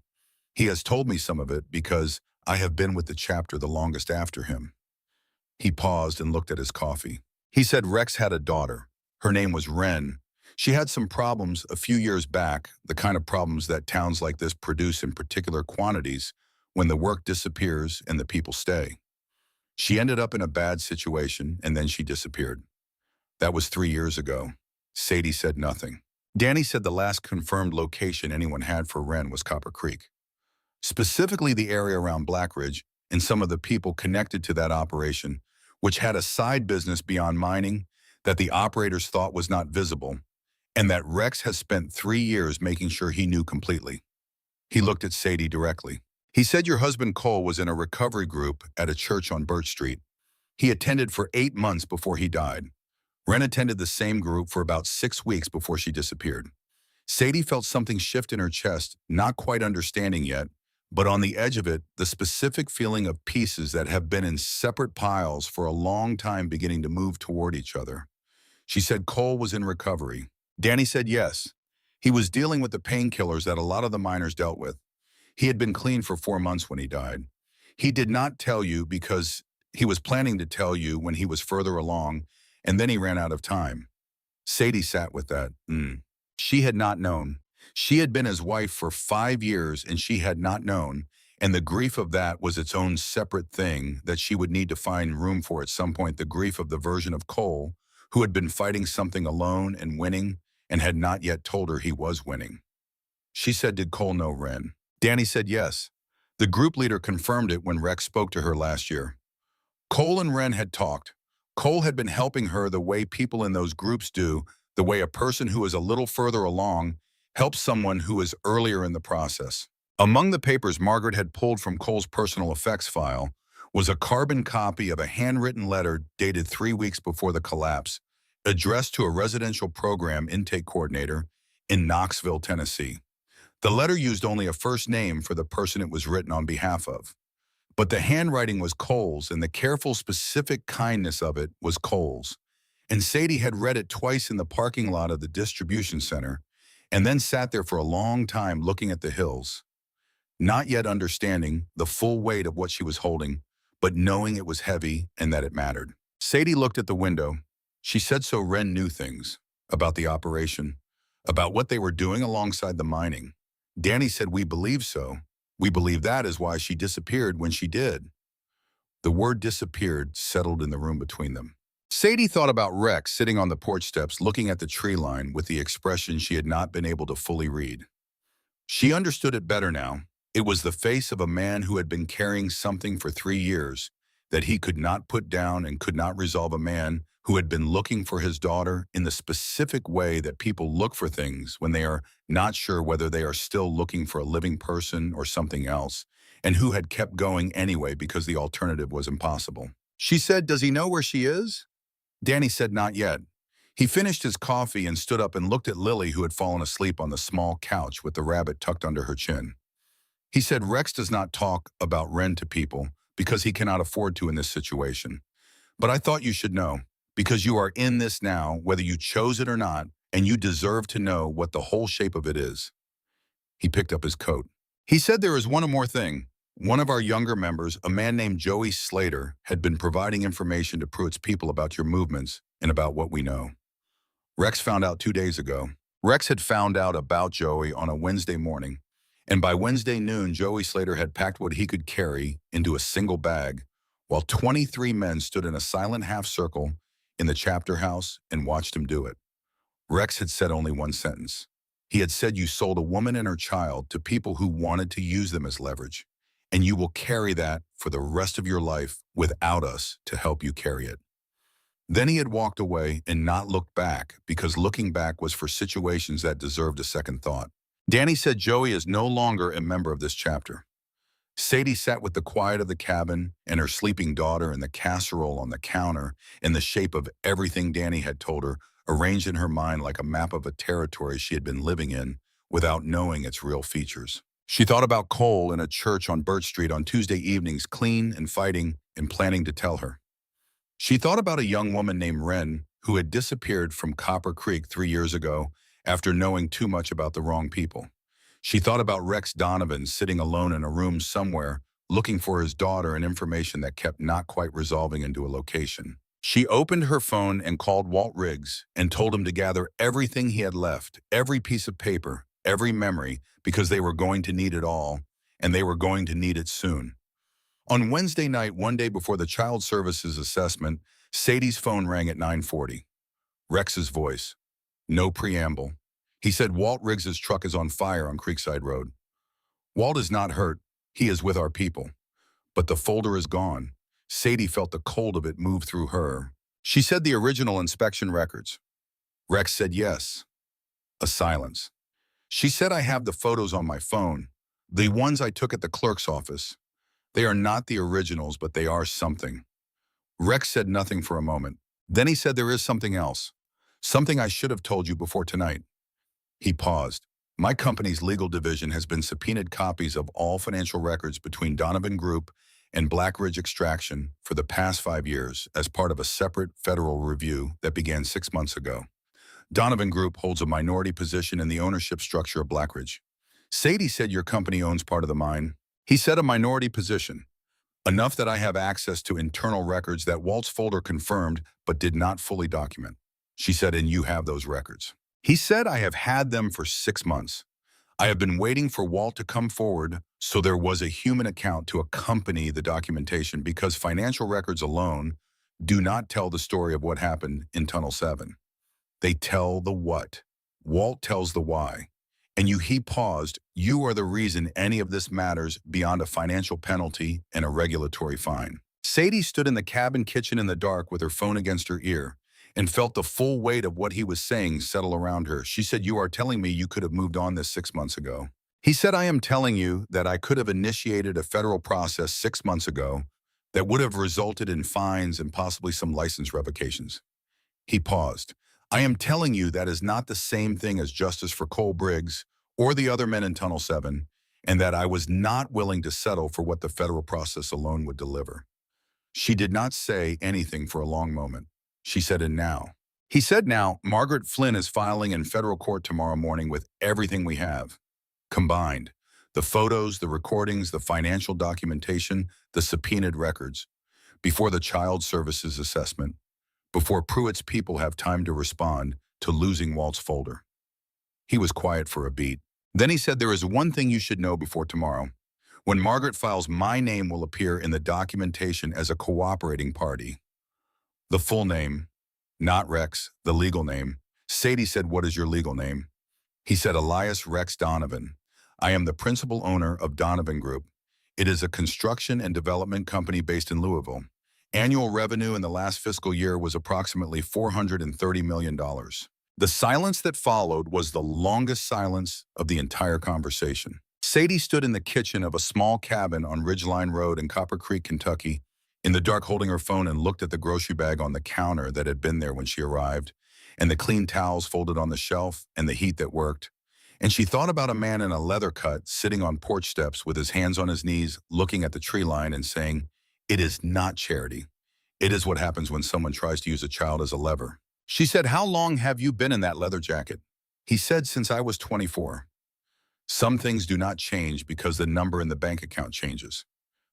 He has told me some of it because I have been with the chapter the longest after him. He paused and looked at his coffee. He said Rex had a daughter. Her name was Wren. She had some problems a few years back, the kind of problems that towns like this produce in particular quantities when the work disappears and the people stay. She ended up in a bad situation and then she disappeared. That was 3 years ago. Sadie said nothing. Danny said the last confirmed location anyone had for Wren was Copper Creek, specifically the area around Black Ridge and some of the people connected to that operation, which had a side business beyond mining that the operators thought was not visible, and that Rex has spent 3 years making sure he knew completely. He looked at Sadie directly. He said your husband Cole was in a recovery group at a church on Birch Street. He attended for 8 months before he died. Wren attended the same group for about 6 weeks before she disappeared. Sadie felt something shift in her chest, not quite understanding yet, but on the edge of it, the specific feeling of pieces that have been in separate piles for a long time beginning to move toward each other. She said Cole was in recovery. Danny said yes. He was dealing with the painkillers that a lot of the miners dealt with. He had been clean for 4 months when he died. He did not tell you because he was planning to tell you when he was further along, and then he ran out of time. Sadie sat with that. She had not known. She had been his wife for 5 years and she had not known, and the grief of that was its own separate thing that she would need to find room for at some point, the grief of the version of Cole who had been fighting something alone and winning and had not yet told her he was winning. She said, "Did Cole know Wren?" Danny said yes. The group leader confirmed it when Rex spoke to her last year. Cole and Wren had talked. Cole had been helping her the way people in those groups do, the way a person who is a little further along help someone who is earlier in the process. Among the papers Margaret had pulled from Cole's personal effects file was a carbon copy of a handwritten letter dated 3 weeks before the collapse, addressed to a residential program intake coordinator in Knoxville, Tennessee. The letter used only a first name for the person it was written on behalf of. But the handwriting was Cole's, and the careful, specific kindness of it was Cole's. And Sadie had read it twice in the parking lot of the distribution center, and then sat there for a long time looking at the hills, not yet understanding the full weight of what she was holding, but knowing it was heavy and that it mattered. Sadie looked at the window. She said so Wren knew things about the operation, about what they were doing alongside the mining. Danny said, "We believe so. We believe that is why she disappeared when she did." The word disappeared settled in the room between them. Sadie thought about Rex sitting on the porch steps looking at the tree line with the expression she had not been able to fully read. She understood it better now. It was the face of a man who had been carrying something for 3 years that he could not put down and could not resolve, a man who had been looking for his daughter in the specific way that people look for things when they are not sure whether they are still looking for a living person or something else, and who had kept going anyway because the alternative was impossible. She said, "Does he know where she is?" Danny said, "Not yet." He finished his coffee and stood up and looked at Lily, who had fallen asleep on the small couch with the rabbit tucked under her chin. He said, "Rex does not talk about Wren to people because he cannot afford to in this situation. But I thought you should know, because you are in this now, whether you chose it or not, and you deserve to know what the whole shape of it is." He picked up his coat. He said, "There is one more thing. One of our younger members, a man named Joey Slater, had been providing information to Pruitt's people about your movements and about what we know. Rex found out 2 days ago. Rex had found out about Joey on a Wednesday morning, and by Wednesday noon, Joey Slater had packed what he could carry into a single bag, while 23 men stood in a silent half circle in the chapter house and watched him do it. Rex had said only one sentence. He had said, "You sold a woman and her child to people who wanted to use them as leverage, and you will carry that for the rest of your life without us to help you carry it." Then he had walked away and not looked back, because looking back was for situations that deserved a second thought. Danny said, "Joey is no longer a member of this chapter." Sadie sat with the quiet of the cabin and her sleeping daughter and the casserole on the counter in the shape of everything Danny had told her, arranged in her mind like a map of a territory she had been living in without knowing its real features. She thought about Cole in a church on Birch Street on Tuesday evenings, clean and fighting and planning to tell her. She thought about a young woman named Wren who had disappeared from Copper Creek 3 years ago after knowing too much about the wrong people. She thought about Rex Donovan sitting alone in a room somewhere looking for his daughter and information that kept not quite resolving into a location. She opened her phone and called Walt Riggs and told him to gather everything he had left, every piece of paper, every memory, because they were going to need it all, and they were going to need it soon. On Wednesday night, one day before the Child Services assessment, Sadie's phone rang at 9:40. Rex's voice. No preamble. He said, "Walt Riggs's truck is on fire on Creekside Road. Walt is not hurt. He is with our people. But the folder is gone." Sadie felt the cold of it move through her. She said, "The original inspection records." Rex said, "Yes." A silence. She said, "I have the photos on my phone, the ones I took at the clerk's office. They are not the originals, but they are something." Rex said nothing for a moment. Then he said, "There is something else. Something I should have told you before tonight." He paused. "My company's legal division has been subpoenaed copies of all financial records between Donovan Group and Black Ridge Extraction for the past 5 years as part of a separate federal review that began 6 months ago. Donovan Group holds a minority position in the ownership structure of Black Ridge." Sadie said, "Your company owns part of the mine." He said, "A minority position. Enough that I have access to internal records that Walt's folder confirmed but did not fully document." She said, "And you have those records?" He said, "I have had them for 6 months. I have been waiting for Walt to come forward, so there was a human account to accompany the documentation, because financial records alone do not tell the story of what happened in Tunnel 7. They tell the what. Walt tells the why. And he paused, "You are the reason any of this matters beyond a financial penalty and a regulatory fine." Sadie stood in the cabin kitchen in the dark with her phone against her ear, and felt the full weight of what he was saying settle around her. She said, "You are telling me you could have moved on this 6 months ago." He said, "I am telling you that I could have initiated a federal process 6 months ago that would have resulted in fines and possibly some license revocations." He paused. "I am telling you that is not the same thing as justice for Cole Briggs or the other men in Tunnel 7, and that I was not willing to settle for what the federal process alone would deliver." She did not say anything for a long moment. She said, "And now?" He said, "Now, Margaret Flynn is filing in federal court tomorrow morning with everything we have, combined. The photos, the recordings, the financial documentation, the subpoenaed records, before the child services assessment, before Pruitt's people have time to respond to losing Walt's folder." He was quiet for a beat. Then he said, "There is one thing you should know before tomorrow. When Margaret files, my name will appear in the documentation as a cooperating party." The full name, not Rex, the legal name. Sadie said, "What is your legal name?" He said, "Elias Rex Donovan. I am the principal owner of Donovan Group. It is a construction and development company based in Louisville. Annual revenue in the last fiscal year was approximately $430 million. The silence that followed was the longest silence of the entire conversation. Sadie stood in the kitchen of a small cabin on Ridgeline Road in Copper Creek, Kentucky, in the dark holding her phone, and looked at the grocery bag on the counter that had been there when she arrived, and the clean towels folded on the shelf, and the heat that worked. And she thought about a man in a leather cut sitting on porch steps with his hands on his knees, looking at the tree line and saying, "It is not charity. It is what happens when someone tries to use a child as a lever." She said, "How long have you been in that leather jacket?" He said, "Since I was 24. Some things do not change because the number in the bank account changes."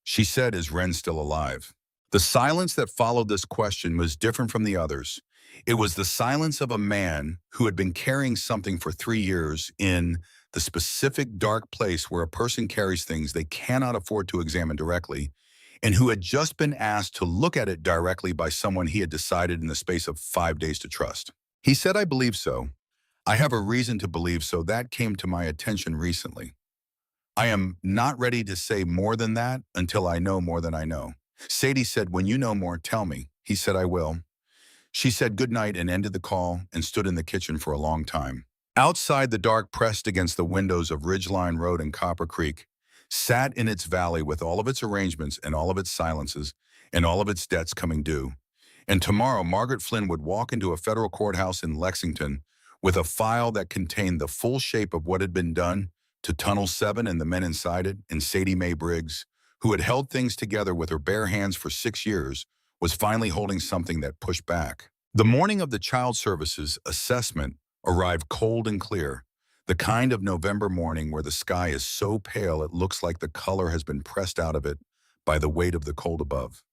She said, "Is Ren still alive?" The silence that followed this question was different from the others. It was the silence of a man who had been carrying something for 3 years in the specific dark place where a person carries things they cannot afford to examine directly, and who had just been asked to look at it directly by someone he had decided in the space of 5 days to trust. He said, "I believe so. I have a reason to believe so. That came to my attention recently. I am not ready to say more than that until I know more than I know." Sadie said, "When you know more, tell me." He said, "I will." She said good night and ended the call and stood in the kitchen for a long time. Outside, the dark pressed against the windows of Ridgeline Road and Copper Creek, sat in its valley with all of its arrangements and all of its silences and all of its debts coming due. And tomorrow, Margaret Flynn would walk into a federal courthouse in Lexington with a file that contained the full shape of what had been done to Tunnel 7 and the men inside it, and Sadie Mae Briggs, who had held things together with her bare hands for 6 years, was finally holding something that pushed back. The morning of the child services assessment arrived cold and clear, the kind of November morning where the sky is so pale it looks like the color has been pressed out of it by the weight of the cold above.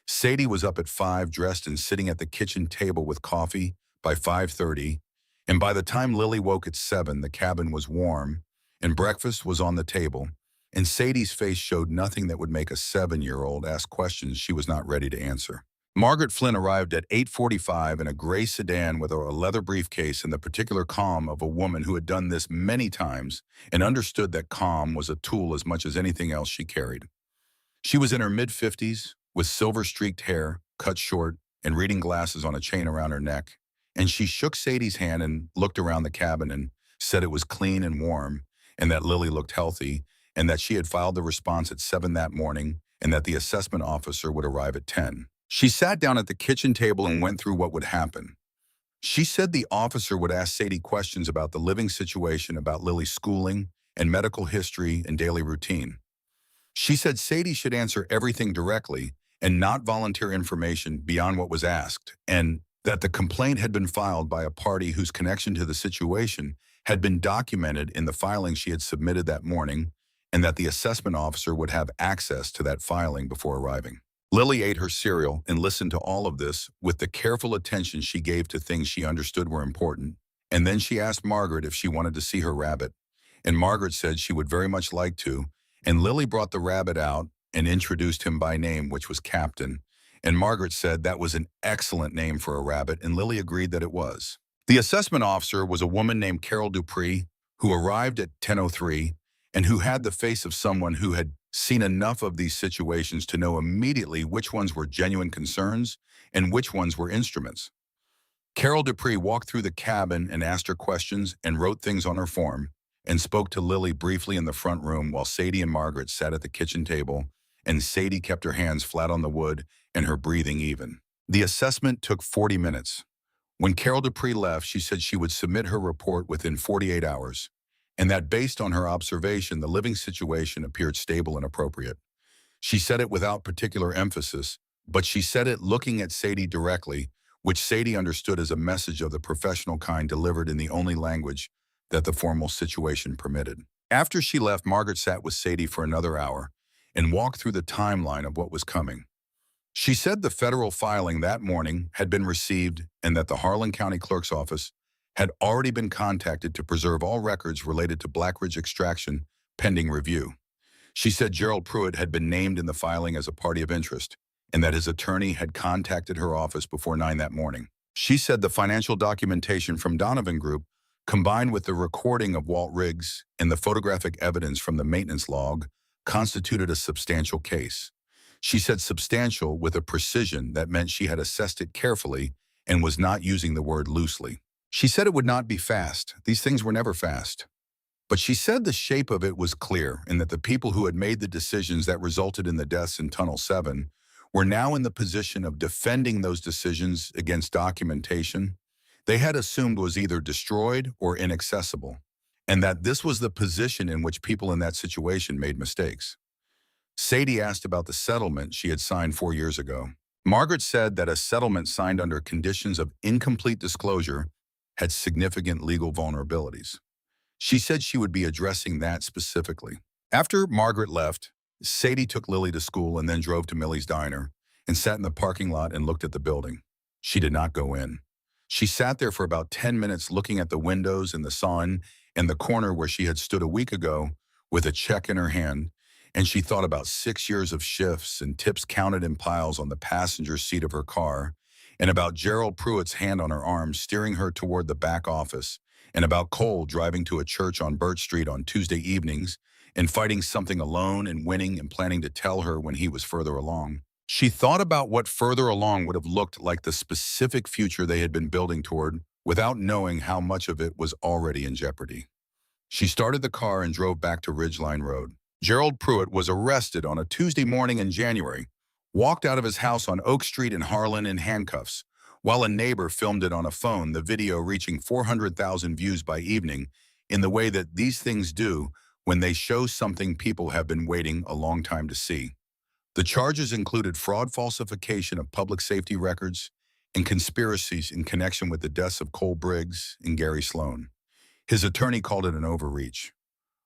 Sadie was up at 5, dressed and sitting at the kitchen table with coffee by 5:30, and by the time Lily woke at 7, the cabin was warm, and breakfast was on the table, and Sadie's face showed nothing that would make a 7-year-old ask questions she was not ready to answer. Margaret Flynn arrived at 8:45 in a gray sedan with a leather briefcase and the particular calm of a woman who had done this many times and understood that calm was a tool as much as anything else she carried. She was in her mid-50s, with silver-streaked hair, cut short, and reading glasses on a chain around her neck, and she shook Sadie's hand and looked around the cabin and said it was clean and warm, and that Lily looked healthy, and that she had filed the response at 7 that morning, and that the assessment officer would arrive at 10. She sat down at the kitchen table and went through what would happen. She said the officer would ask Sadie questions about the living situation, about Lily's schooling and medical history and daily routine. She said Sadie should answer everything directly and not volunteer information beyond what was asked, and that the complaint had been filed by a party whose connection to the situation had been documented in the filing she had submitted that morning, and that the assessment officer would have access to that filing before arriving. Lily ate her cereal and listened to all of this with the careful attention she gave to things she understood were important, and then she asked Margaret if she wanted to see her rabbit, and Margaret said she would very much like to, and Lily brought the rabbit out and introduced him by name, which was Captain, and Margaret said that was an excellent name for a rabbit, and Lily agreed that it was. The assessment officer was a woman named Carol Dupree, who arrived at 10:03 and who had the face of someone who had seen enough of these situations to know immediately which ones were genuine concerns and which ones were instruments. Carol Dupree walked through the cabin and asked her questions and wrote things on her form and spoke to Lily briefly in the front room while Sadie and Margaret sat at the kitchen table, and Sadie kept her hands flat on the wood and her breathing even. The assessment took 40 minutes. When Carol Dupree left, she said she would submit her report within 48 hours, and that based on her observation, the living situation appeared stable and appropriate. She said it without particular emphasis, but she said it looking at Sadie directly, which Sadie understood as a message of the professional kind delivered in the only language that the formal situation permitted. After she left, Margaret sat with Sadie for another hour and walked through the timeline of what was coming. She said the federal filing that morning had been received and that the Harlan County Clerk's Office had already been contacted to preserve all records related to Blackridge extraction pending review. She said Gerald Pruitt had been named in the filing as a party of interest and that his attorney had contacted her office before 9 that morning. She said the financial documentation from Donovan Group, combined with the recording of Walt Riggs and the photographic evidence from the maintenance log, constituted a substantial case. She said substantial with a precision that meant she had assessed it carefully and was not using the word loosely. She said it would not be fast. These things were never fast. But she said the shape of it was clear and that the people who had made the decisions that resulted in the deaths in Tunnel 7 were now in the position of defending those decisions against documentation they had assumed was either destroyed or inaccessible, and that this was the position in which people in that situation made mistakes. Sadie asked about the settlement she had signed 4 years ago. Margaret said that a settlement signed under conditions of incomplete disclosure had significant legal vulnerabilities. She said she would be addressing that specifically. After Margaret left, Sadie took Lily to school and then drove to Millie's diner and sat in the parking lot and looked at the building. She did not go in. She sat there for about 10 minutes looking at the windows and the sun and the corner where she had stood a week ago with a check in her hand, and she thought about 6 years of shifts and tips counted in piles on the passenger seat of her car, and about Gerald Pruitt's hand on her arm steering her toward the back office, and about Cole driving to a church on Birch Street on Tuesday evenings and fighting something alone and winning and planning to tell her when he was further along. She thought about what further along would have looked like the specific future they had been building toward without knowing how much of it was already in jeopardy. She started the car and drove back to Ridgeline Road. Gerald Pruitt was arrested on a Tuesday morning in January, walked out of his house on Oak Street in Harlan in handcuffs, while a neighbor filmed it on a phone, the video reaching 400,000 views by evening in the way that these things do when they show something people have been waiting a long time to see. The charges included fraud, falsification of public safety records, and conspiracies in connection with the deaths of Cole Briggs and Gary Sloan. His attorney called it an overreach.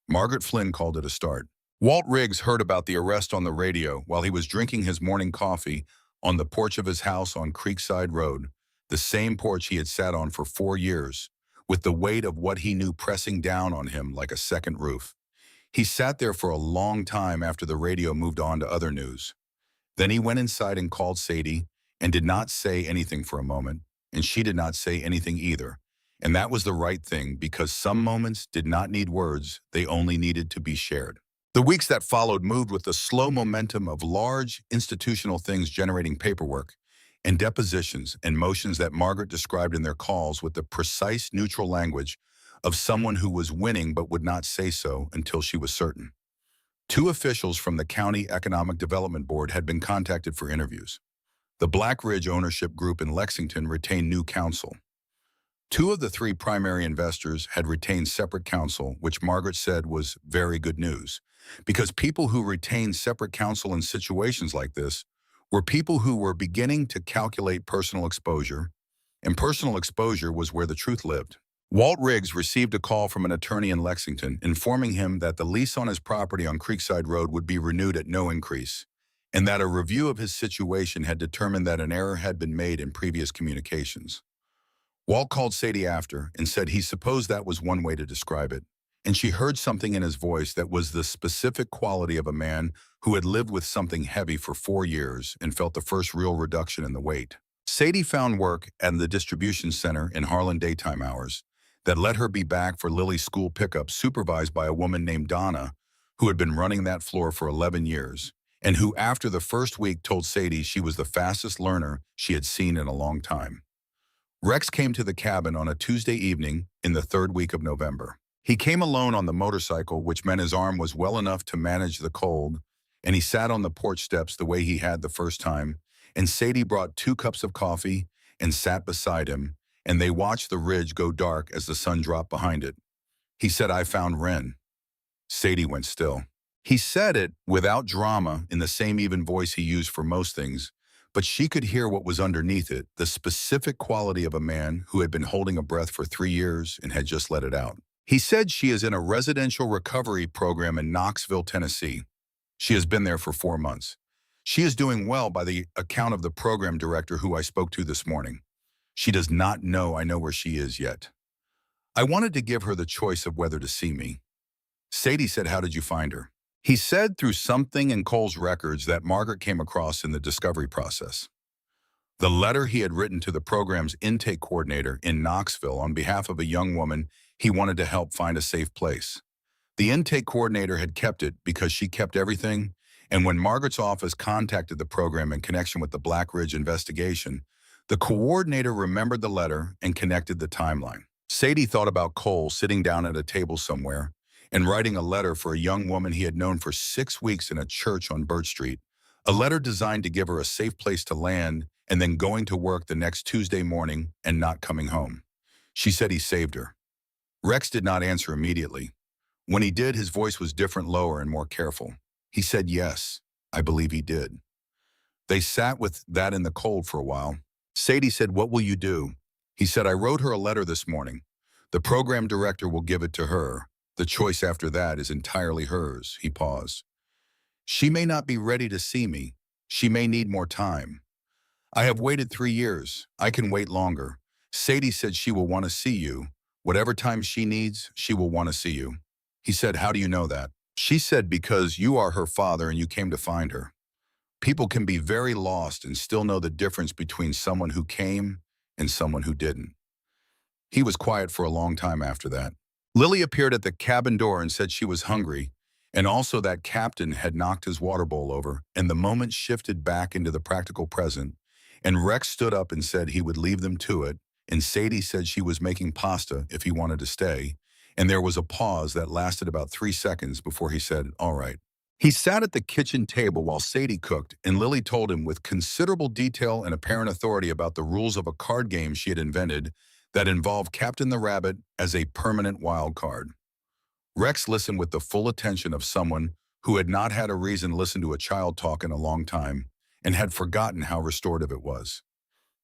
Margaret Flynn called it a start. Walt Riggs heard about the arrest on the radio while he was drinking his morning coffee on the porch of his house on Creekside Road, the same porch he had sat on for 4 years, with the weight of what he knew pressing down on him like a second roof. He sat there for a long time after the radio moved on to other news. Then he went inside and called Sadie and did not say anything for a moment, and she did not say anything either. And that was the right thing because some moments did not need words, they only needed to be shared. The weeks that followed moved with the slow momentum of large institutional things generating paperwork and depositions and motions that Margaret described in their calls with the precise neutral language of someone who was winning but would not say so until she was certain. 2 officials from the County Economic Development Board had been contacted for interviews. The Blackridge ownership group in Lexington retained new counsel. 2 of the 3 primary investors had retained separate counsel, which Margaret said was very good news, because people who retained separate counsel in situations like this were people who were beginning to calculate personal exposure, and personal exposure was where the truth lived. Walt Riggs received a call from an attorney in Lexington informing him that the lease on his property on Creekside Road would be renewed at no increase, and that a review of his situation had determined that an error had been made in previous communications. Walt called Sadie after and said he supposed that was one way to describe it, and she heard something in his voice that was the specific quality of a man who had lived with something heavy for 4 years and felt the first real reduction in the weight. Sadie found work at the distribution center in Harlan daytime hours that let her be back for Lily's school pickup, supervised by a woman named Donna, who had been running that floor for 11 years, and who after the first week told Sadie she was the fastest learner she had seen in a long time. Rex came to the cabin on a Tuesday evening in the third week of November. He came alone on the motorcycle, which meant his arm was well enough to manage the cold, and he sat on the porch steps the way he had the first time, and Sadie brought 2 cups of coffee and sat beside him, and they watched the ridge go dark as the sun dropped behind it. He said, "I found Ren." Sadie went still. He said it without drama in the same even voice he used for most things, but she could hear what was underneath it, the specific quality of a man who had been holding a breath for 3 years and had just let it out. He said she is in a residential recovery program in Knoxville, Tennessee. She has been there for 4 months. She is doing well by the account of the program director who I spoke to this morning. She does not know I know where she is yet. I wanted to give her the choice of whether to see me. Sadie said, "How did you find her?" He said through something in Cole's records that Margaret came across in the discovery process. The letter he had written to the program's intake coordinator in Knoxville on behalf of a young woman he wanted to help find a safe place. The intake coordinator had kept it because she kept everything, and when Margaret's office contacted the program in connection with the Black Ridge investigation, the coordinator remembered the letter and connected the timeline. Sadie thought about Cole sitting down at a table somewhere and writing a letter for a young woman he had known for 6 weeks in a church on Birch Street, a letter designed to give her a safe place to land and then going to work the next Tuesday morning and not coming home. She said he saved her. Rex did not answer immediately. When he did, his voice was different, lower, and more careful. He said, "Yes, I believe he did." They sat with that in the cold for a while. Sadie said, "What will you do?" He said, "I wrote her a letter this morning. The program director will give it to her. The choice after that is entirely hers." He paused. "She may not be ready to see me. She may need more time. I have waited 3 years. I can wait longer. Sadie said she will want to see you. Whatever time she needs, she will want to see you." He said, "How do you know that?" She said, "Because you are her father and you came to find her. People can be very lost and still know the difference between someone who came and someone who didn't." He was quiet for a long time after that. Lily appeared at the cabin door and said she was hungry, and also that Captain had knocked his water bowl over, and the moment shifted back into the practical present, and Rex stood up and said he would leave them to it, and Sadie said she was making pasta if he wanted to stay, and there was a pause that lasted about 3 seconds before he said, "All right." He sat at the kitchen table while Sadie cooked, and Lily told him with considerable detail and apparent authority about the rules of a card game she had invented that involved Captain the Rabbit as a permanent wild card. Rex listened with the full attention of someone who had not had a reason to listen to a child talk in a long time and had forgotten how restorative it was.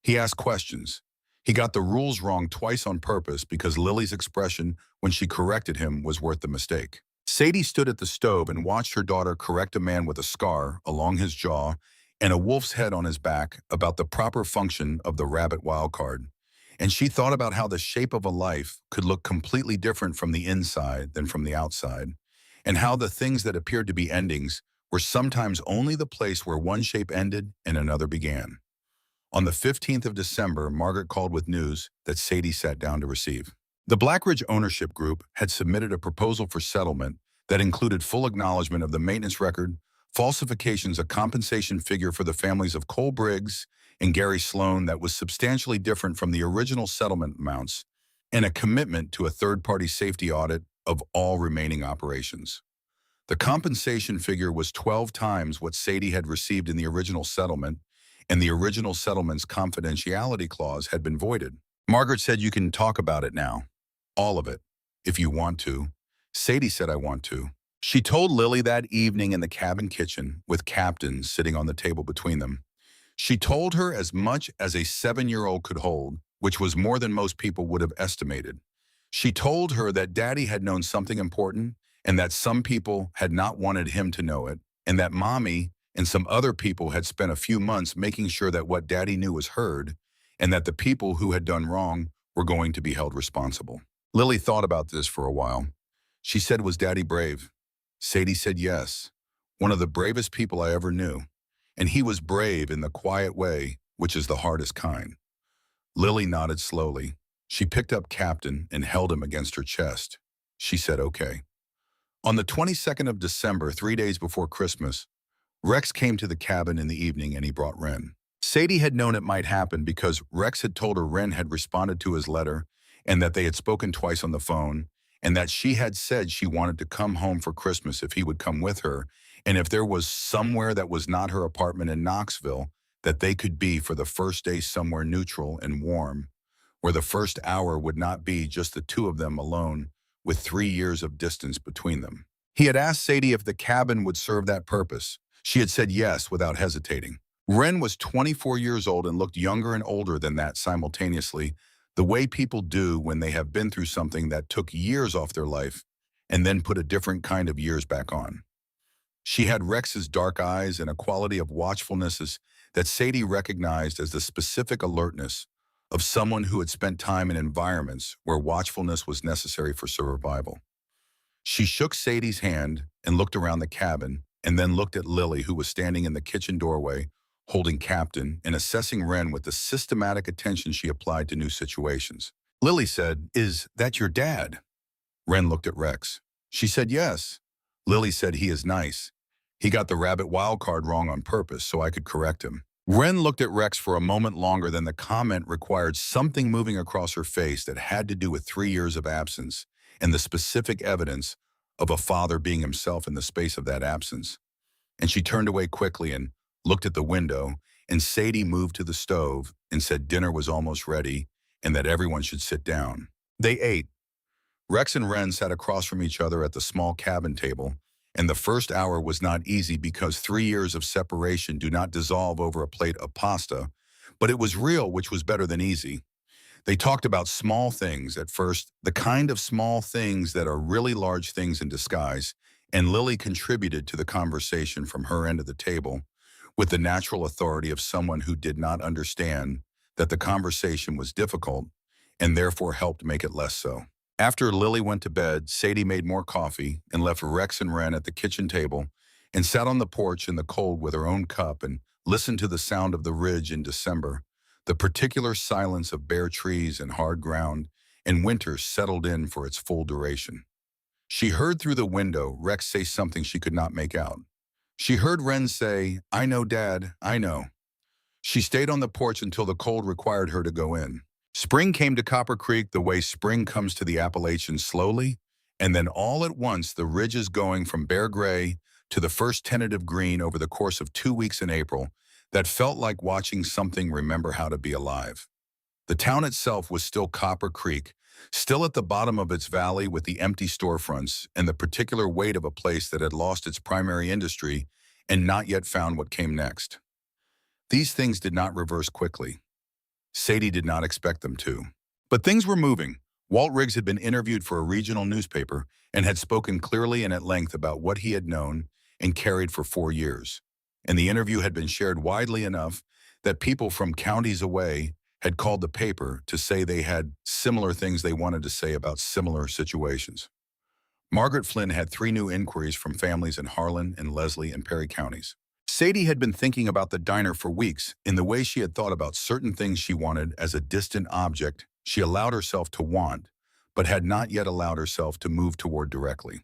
He asked questions. He got the rules wrong twice on purpose because Lily's expression when she corrected him was worth the mistake. Sadie stood at the stove and watched her daughter correct a man with a scar along his jaw and a wolf's head on his back about the proper function of the rabbit wildcard. And she thought about how the shape of a life could look completely different from the inside than from the outside, and how the things that appeared to be endings were sometimes only the place where one shape ended and another began. On the 15th of December, Margaret called with news that Sadie sat down to receive. The Black Ridge Ownership Group had submitted a proposal for settlement that included full acknowledgement of the maintenance record, falsifications, a compensation figure for the families of Cole Briggs and Gary Sloan that was substantially different from the original settlement amounts, and a commitment to a third-party safety audit of all remaining operations. The compensation figure was 12 times what Sadie had received in the original settlement, and the original settlement's confidentiality clause had been voided. Margaret said, "You can talk about it now. All of it, if you want to." Sadie said, "I want to." She told Lily that evening in the cabin kitchen, with Captain sitting on the table between them. She told her as much as a 7-year-old could hold, which was more than most people would have estimated. She told her that Daddy had known something important, and that some people had not wanted him to know it, and that Mommy and some other people had spent a few months making sure that what Daddy knew was heard, and that the people who had done wrong were going to be held responsible. Lily thought about this for a while. She said, "Was Daddy brave?" Sadie said, "Yes, one of the bravest people I ever knew. And he was brave in the quiet way, which is the hardest kind." Lily nodded slowly. She picked up Captain and held him against her chest. She said, "Okay." On the 22nd of December, 3 days before Christmas, Rex came to the cabin in the evening and he brought Ren. Sadie had known it might happen because Rex had told her Ren had responded to his letter and that they had spoken twice on the phone and that she had said she wanted to come home for Christmas if he would come with her and if there was somewhere that was not her apartment in Knoxville that they could be for the first day somewhere neutral and warm, where the first hour would not be just the two of them alone with 3 years of distance between them. He had asked Sadie if the cabin would serve that purpose. She had said yes without hesitating. Ren was 24 years old and looked younger and older than that simultaneously, the way people do when they have been through something that took years off their life and then put a different kind of years back on. She had Rex's dark eyes and a quality of watchfulness that Sadie recognized as the specific alertness of someone who had spent time in environments where watchfulness was necessary for survival. She shook Sadie's hand and looked around the cabin and then looked at Lily, who was standing in the kitchen doorway, holding Captain and assessing Ren with the systematic attention she applied to new situations. Lily said, "Is that your dad?" Ren looked at Rex. She said, "Yes." Lily said, "He is nice. He got the rabbit wild card wrong on purpose so I could correct him." Ren looked at Rex for a moment longer than the comment required something moving across her face that had to do with 3 years of absence and the specific evidence of a father being himself in the space of that absence. And she turned away quickly and looked at the window, and Sadie moved to the stove and said dinner was almost ready and that everyone should sit down. They ate. Rex and Ren sat across from each other at the small cabin table, and the first hour was not easy because 3 years of separation do not dissolve over a plate of pasta, but it was real, which was better than easy. They talked about small things at first, the kind of small things that are really large things in disguise, and Lily contributed to the conversation from her end of the table with the natural authority of someone who did not understand that the conversation was difficult and therefore helped make it less so. After Lily went to bed, Sadie made more coffee and left Rex and Ren at the kitchen table and sat on the porch in the cold with her own cup and listened to the sound of the ridge in December, the particular silence of bare trees and hard ground, and winter settled in for its full duration. She heard through the window Rex say something she could not make out. She heard Ren say, "I know, Dad, I know." She stayed on the porch until the cold required her to go in. Spring came to Copper Creek the way spring comes to the Appalachians slowly, and then all at once the ridges going from bare gray to the first tentative green over the course of 2 weeks in April that felt like watching something remember how to be alive. The town itself was still Copper Creek, still at the bottom of its valley with the empty storefronts and the particular weight of a place that had lost its primary industry and not yet found what came next. These things did not reverse quickly. Sadie did not expect them to. But things were moving. Walt Riggs had been interviewed for a regional newspaper and had spoken clearly and at length about what he had known and carried for 4 years. And the interview had been shared widely enough that people from counties away had called the paper to say they had similar things they wanted to say about similar situations. Margaret Flynn had 3 new inquiries from families in Harlan and Leslie and Perry counties. Sadie had been thinking about the diner for weeks in the way she had thought about certain things she wanted as a distant object she allowed herself to want, but had not yet allowed herself to move toward directly.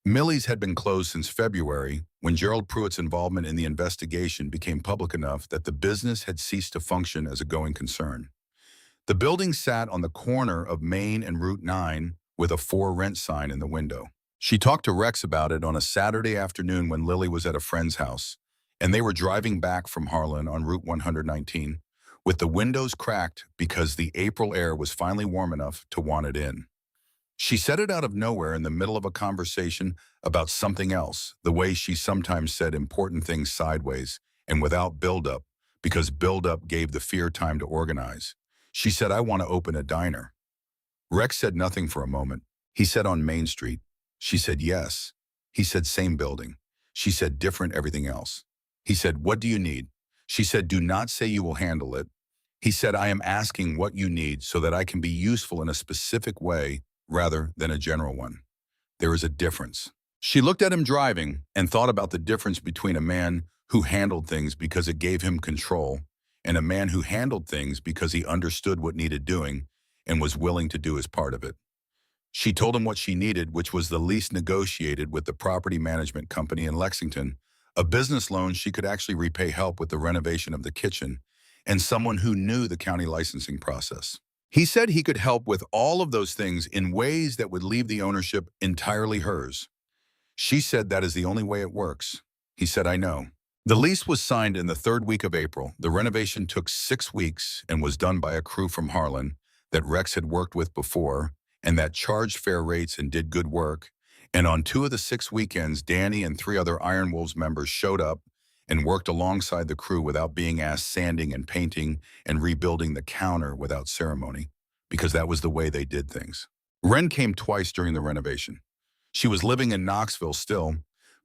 Millie's had been closed since February when Gerald Pruitt's involvement in the investigation became public enough that the business had ceased to function as a going concern. The building sat on the corner of Main and Route 9 with a "for rent" sign in the window. She talked to Rex about it on a Saturday afternoon when Lily was at a friend's house, and they were driving back from Harlan on Route 119, with the windows cracked because the April air was finally warm enough to want it in. She said it out of nowhere in the middle of a conversation about something else, the way she sometimes said important things sideways and without build-up, because build-up gave the fear time to organize. She said, "I want to open a diner." Rex said nothing for a moment. He said, "On Main Street." She said, "Yes." He said, "Same building." She said, "Different everything else." He said, "What do you need?" She said, "Do not say you will handle it." He said, "I am asking what you need so that I can be useful in a specific way rather than a general one. There is a difference." She looked at him driving and thought about the difference between a man who handled things because it gave him control and a man who handled things because he understood what needed doing and was willing to do his part of it. She told him what she needed, which was the lease negotiated with the property management company in Lexington, a business loan she could actually repay, help with the renovation of the kitchen, and someone who knew the county licensing process. He said he could help with all of those things in ways that would leave the ownership entirely hers. She said that is the only way it works. He said, I know. The lease was signed in the third week of April. The renovation took 6 weeks and was done by a crew from Harlan that Rex had worked with before and that charged fair rates and did good work. And on 2 of the 6 weekends, Danny and 3 other Iron Wolves members showed up and worked alongside the crew without being asked, sanding and painting and rebuilding the counter without ceremony, because that was the way they did things. Ren came twice during the renovation. She was living in Knoxville still,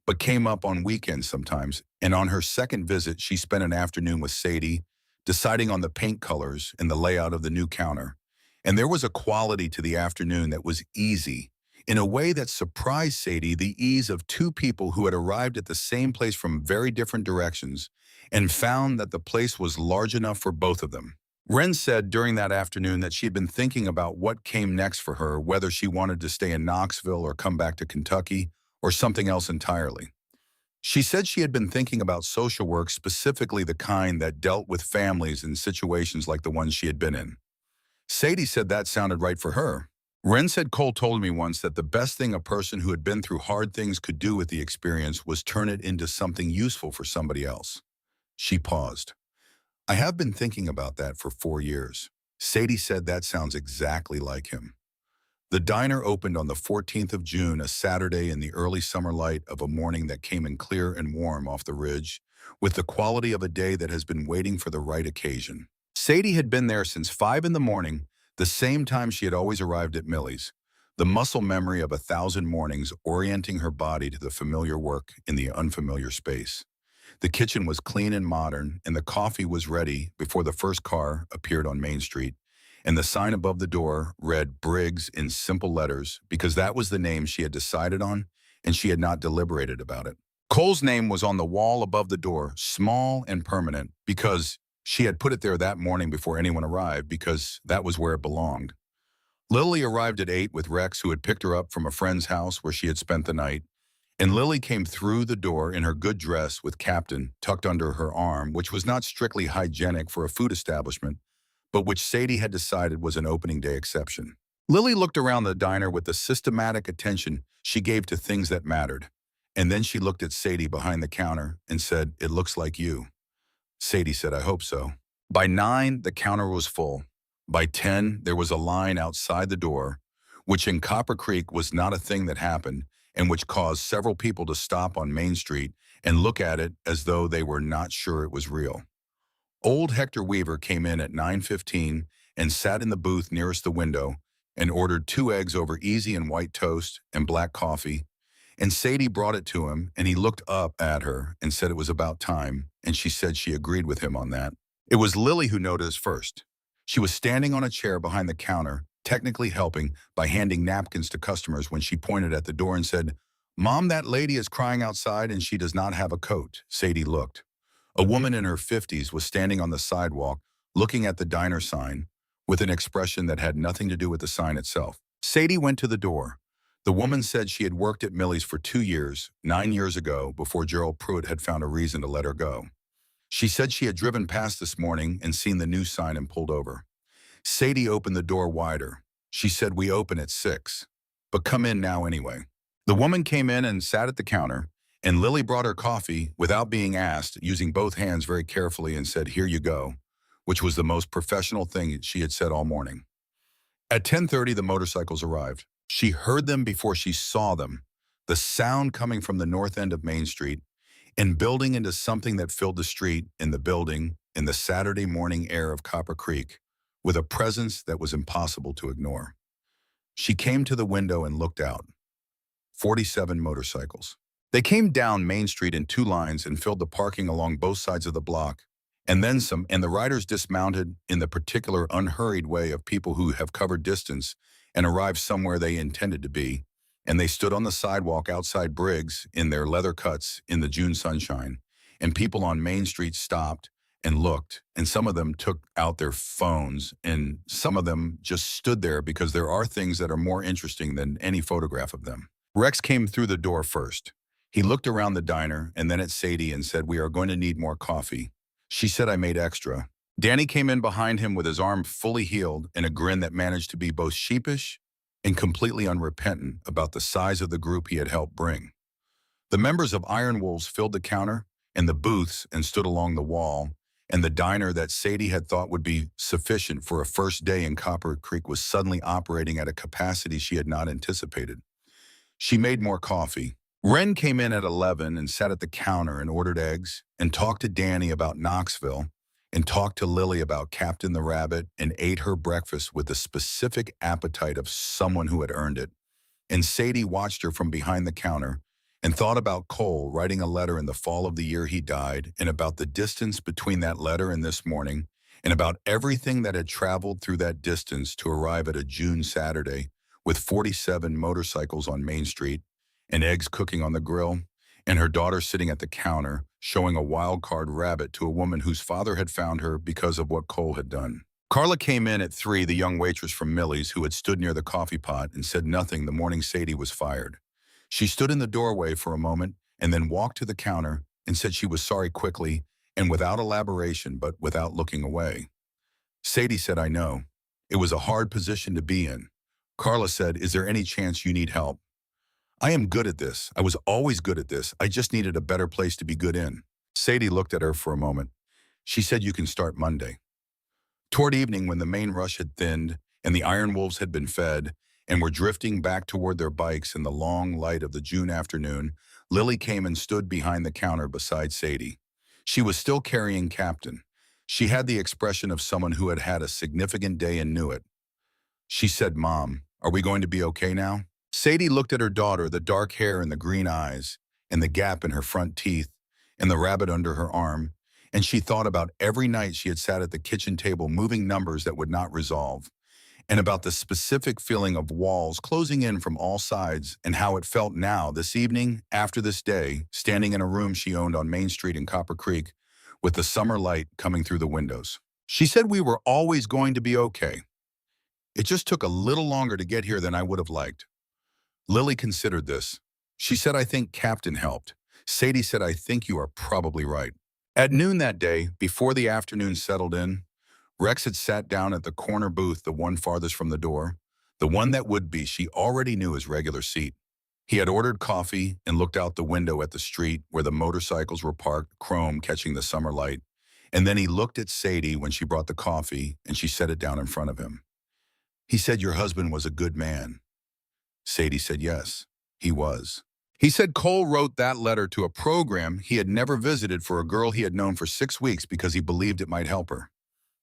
but came up on weekends sometimes, and on her second visit, she spent an afternoon with Sadie, deciding on the paint colors and the layout of the new counter. And there was a quality to the afternoon that was easy, in a way that surprised Sadie, the ease of 2 people who had arrived at the same place from very different directions and found that the place was large enough for both of them. Ren said during that afternoon that she had been thinking about what came next for her, whether she wanted to stay in Knoxville or come back to Kentucky or something else entirely. She said she had been thinking about social work, specifically the kind that dealt with families in situations like the ones she had been in. Sadie said that sounded right for her. Ren said Cole told me once that the best thing a person who had been through hard things could do with the experience was turn it into something useful for somebody else. She paused. I have been thinking about that for 4 years. Sadie said that sounds exactly like him. The diner opened on the 14th of June, a Saturday in the early summer light of a morning that came in clear and warm off the ridge, with the quality of a day that has been waiting for the right occasion. Sadie had been there since 5 in the morning, the same time she had always arrived at Millie's, the muscle memory of 1,000 mornings orienting her body to the familiar work in the unfamiliar space. The kitchen was clean and modern, and the coffee was ready before the first car appeared on Main Street, and the sign above the door read Briggs in simple letters because that was the name she had decided on, and she had not deliberated about it. Cole's name was on the wall above the door, small and permanent, because she had put it there that morning before anyone arrived, because that was where it belonged. Lily arrived at 8 with Rex, who had picked her up from a friend's house where she had spent the night, and Lily came through the door in her good dress with Captain tucked under her arm, which was not strictly hygienic for a food establishment, but which Sadie had decided was an opening day exception. Lily looked around the diner with the systematic attention she gave to things that mattered, and then she looked at Sadie behind the counter and said, "It looks like you." Sadie said, "I hope so." By 9, the counter was full. By 10, there was a line outside the door, which in Copper Creek was not a thing that happened, and which caused several people to stop on Main Street and look at it as though they were not sure it was real. Old Hector Weaver came in at 9:15 and sat in the booth nearest the window and ordered 2 eggs over easy and white toast and black coffee, and Sadie brought it to him, and he looked up at her and said it was about time, and she said she agreed with him on that. It was Lily who noticed first. She was standing on a chair behind the counter, technically helping by handing napkins to customers when she pointed at the door and said, "Mom, that lady is crying outside and she does not have a coat." Sadie looked. A woman in her 50s was standing on the sidewalk, looking at the diner sign, with an expression that had nothing to do with the sign itself. Sadie went to the door. The woman said she had worked at Millie's for 2 years, 9 years ago, before Gerald Pruitt had found a reason to let her go. She said she had driven past this morning and seen the new sign and pulled over. Sadie opened the door wider. She said, "We open at 6, but come in now anyway." The woman came in and sat at the counter, and Lily brought her coffee without being asked, using both hands very carefully, and said, "Here you go," which was the most professional thing she had said all morning. At 10:30, the motorcycles arrived. She heard them before she saw them, the sound coming from the north end of Main Street and building into something that filled the street in the building in the Saturday morning air of Copper Creek, with a presence that was impossible to ignore. She came to the window and looked out. 47 motorcycles. They came down Main Street in 2 lines and filled the parking along both sides of the block, and then some, and the riders dismounted in the particular unhurried way of people who have covered distance and arrived somewhere they intended to be, and they stood on the sidewalk outside Briggs in their leather cuts in the June sunshine, and people on Main Street stopped and looked, and some of them took out their phones, and some of them just stood there because there are things that are more interesting than any photograph of them. Rex came through the door first. He looked around the diner and then at Sadie and said, "We are going to need more coffee." She said, "I made extra." Danny came in behind him with his arm fully healed and a grin that managed to be both sheepish and completely unrepentant about the size of the group he had helped bring. The members of Iron Wolves filled the counter and the booths and stood along the wall, and the diner that Sadie had thought would be sufficient for a first day in Copper Creek was suddenly operating at a capacity she had not anticipated. She made more coffee. Ren came in at 11 and sat at the counter and ordered eggs and talked to Danny about Knoxville and talked to Lily about Captain the Rabbit and ate her breakfast with the specific appetite of someone who had earned it. And Sadie watched her from behind the counter and thought about Cole writing a letter in the fall of the year he died and about the distance between that letter and this morning and about everything that had traveled through that distance to arrive at a June Saturday with 47 motorcycles on Main Street and eggs cooking on the grill, and her daughter sitting at the counter showing a wild card rabbit to a woman whose father had found her because of what Cole had done. Carla came in at 3, the young waitress from Millie's who had stood near the coffee pot and said nothing the morning Sadie was fired. She stood in the doorway for a moment and then walked to the counter and said she was sorry quickly and without elaboration but without looking away. Sadie said, "I know. It was a hard position to be in." Carla said, "Is there any chance you need help?" "I am good at this. I was always good at this. I just needed a better place to be good in." Sadie looked at her for a moment. She said, "You can start Monday." Toward evening, when the main rush had thinned and the Iron Wolves had been fed and were drifting back toward their bikes in the long light of the June afternoon, Lily came and stood behind the counter beside Sadie. She was still carrying Captain. She had the expression of someone who had had a significant day and knew it. She said, "Mom, are we going to be okay now?" Sadie looked at her daughter, the dark hair and the green eyes, and the gap in her front teeth, and the rabbit under her arm, and she thought about every night she had sat at the kitchen table moving numbers that would not resolve, and about the specific feeling of walls closing in from all sides and how it felt now, this evening, after this day, standing in a room she owned on Main Street in Copper Creek, with the summer light coming through the windows. She said, "We were always going to be okay. It just took a little longer to get here than I would have liked." Lily considered this. She said, "I think Captain helped." Sadie said, "I think you are probably right." At noon that day, before the afternoon settled in, Rex had sat down at the corner booth, the one farthest from the door, the one that would be, she already knew, his regular seat. He had ordered coffee and looked out the window at the street where the motorcycles were parked, chrome catching the summer light. And then he looked at Sadie when she brought the coffee and she set it down in front of him. He said, "Your husband was a good man." Sadie said, "Yes, he was." He said Cole wrote that letter to a program he had never visited for a girl he had known for 6 weeks because he believed it might help her.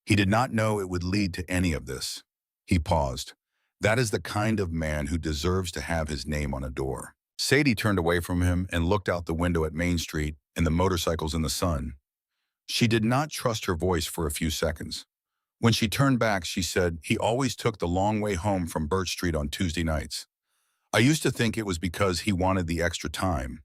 He did not know it would lead to any of this. He paused. That is the kind of man who deserves to have his name on a door. Sadie turned away from him and looked out the window at Main Street and the motorcycles in the sun. She did not trust her voice for a few seconds. When she turned back, she said, "He always took the long way home from Birch Street on Tuesday nights. I used to think it was because he wanted the extra time.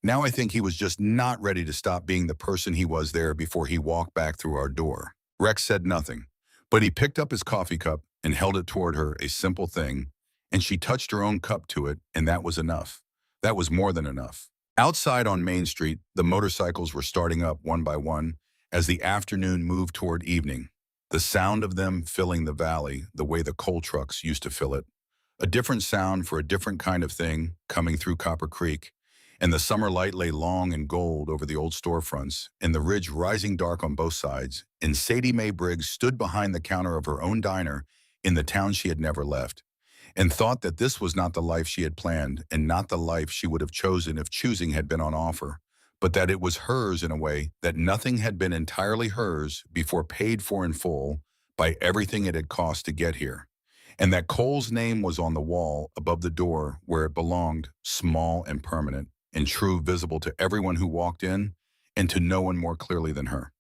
Now I think he was just not ready to stop being the person he was there before he walked back through our door." Rex said nothing, but he picked up his coffee cup and held it toward her, a simple thing, and she touched her own cup to it, and that was enough. That was more than enough. Outside on Main Street, the motorcycles were starting up one by one as the afternoon moved toward evening, the sound of them filling the valley the way the coal trucks used to fill it. A different sound for a different kind of thing coming through Copper Creek, and the summer light lay long and gold over the old storefronts, and the ridge rising dark on both sides, and Sadie Mae Briggs stood behind the counter of her own diner in the town she had never left, and thought that this was not the life she had planned and not the life she would have chosen if choosing had been on offer, but that it was hers in a way that nothing had been entirely hers before paid for in full by everything it had cost to get here, and that Cole's name was on the wall above the door where it belonged, small and permanent, and true, visible to everyone who walked in, and to no one more clearly than her.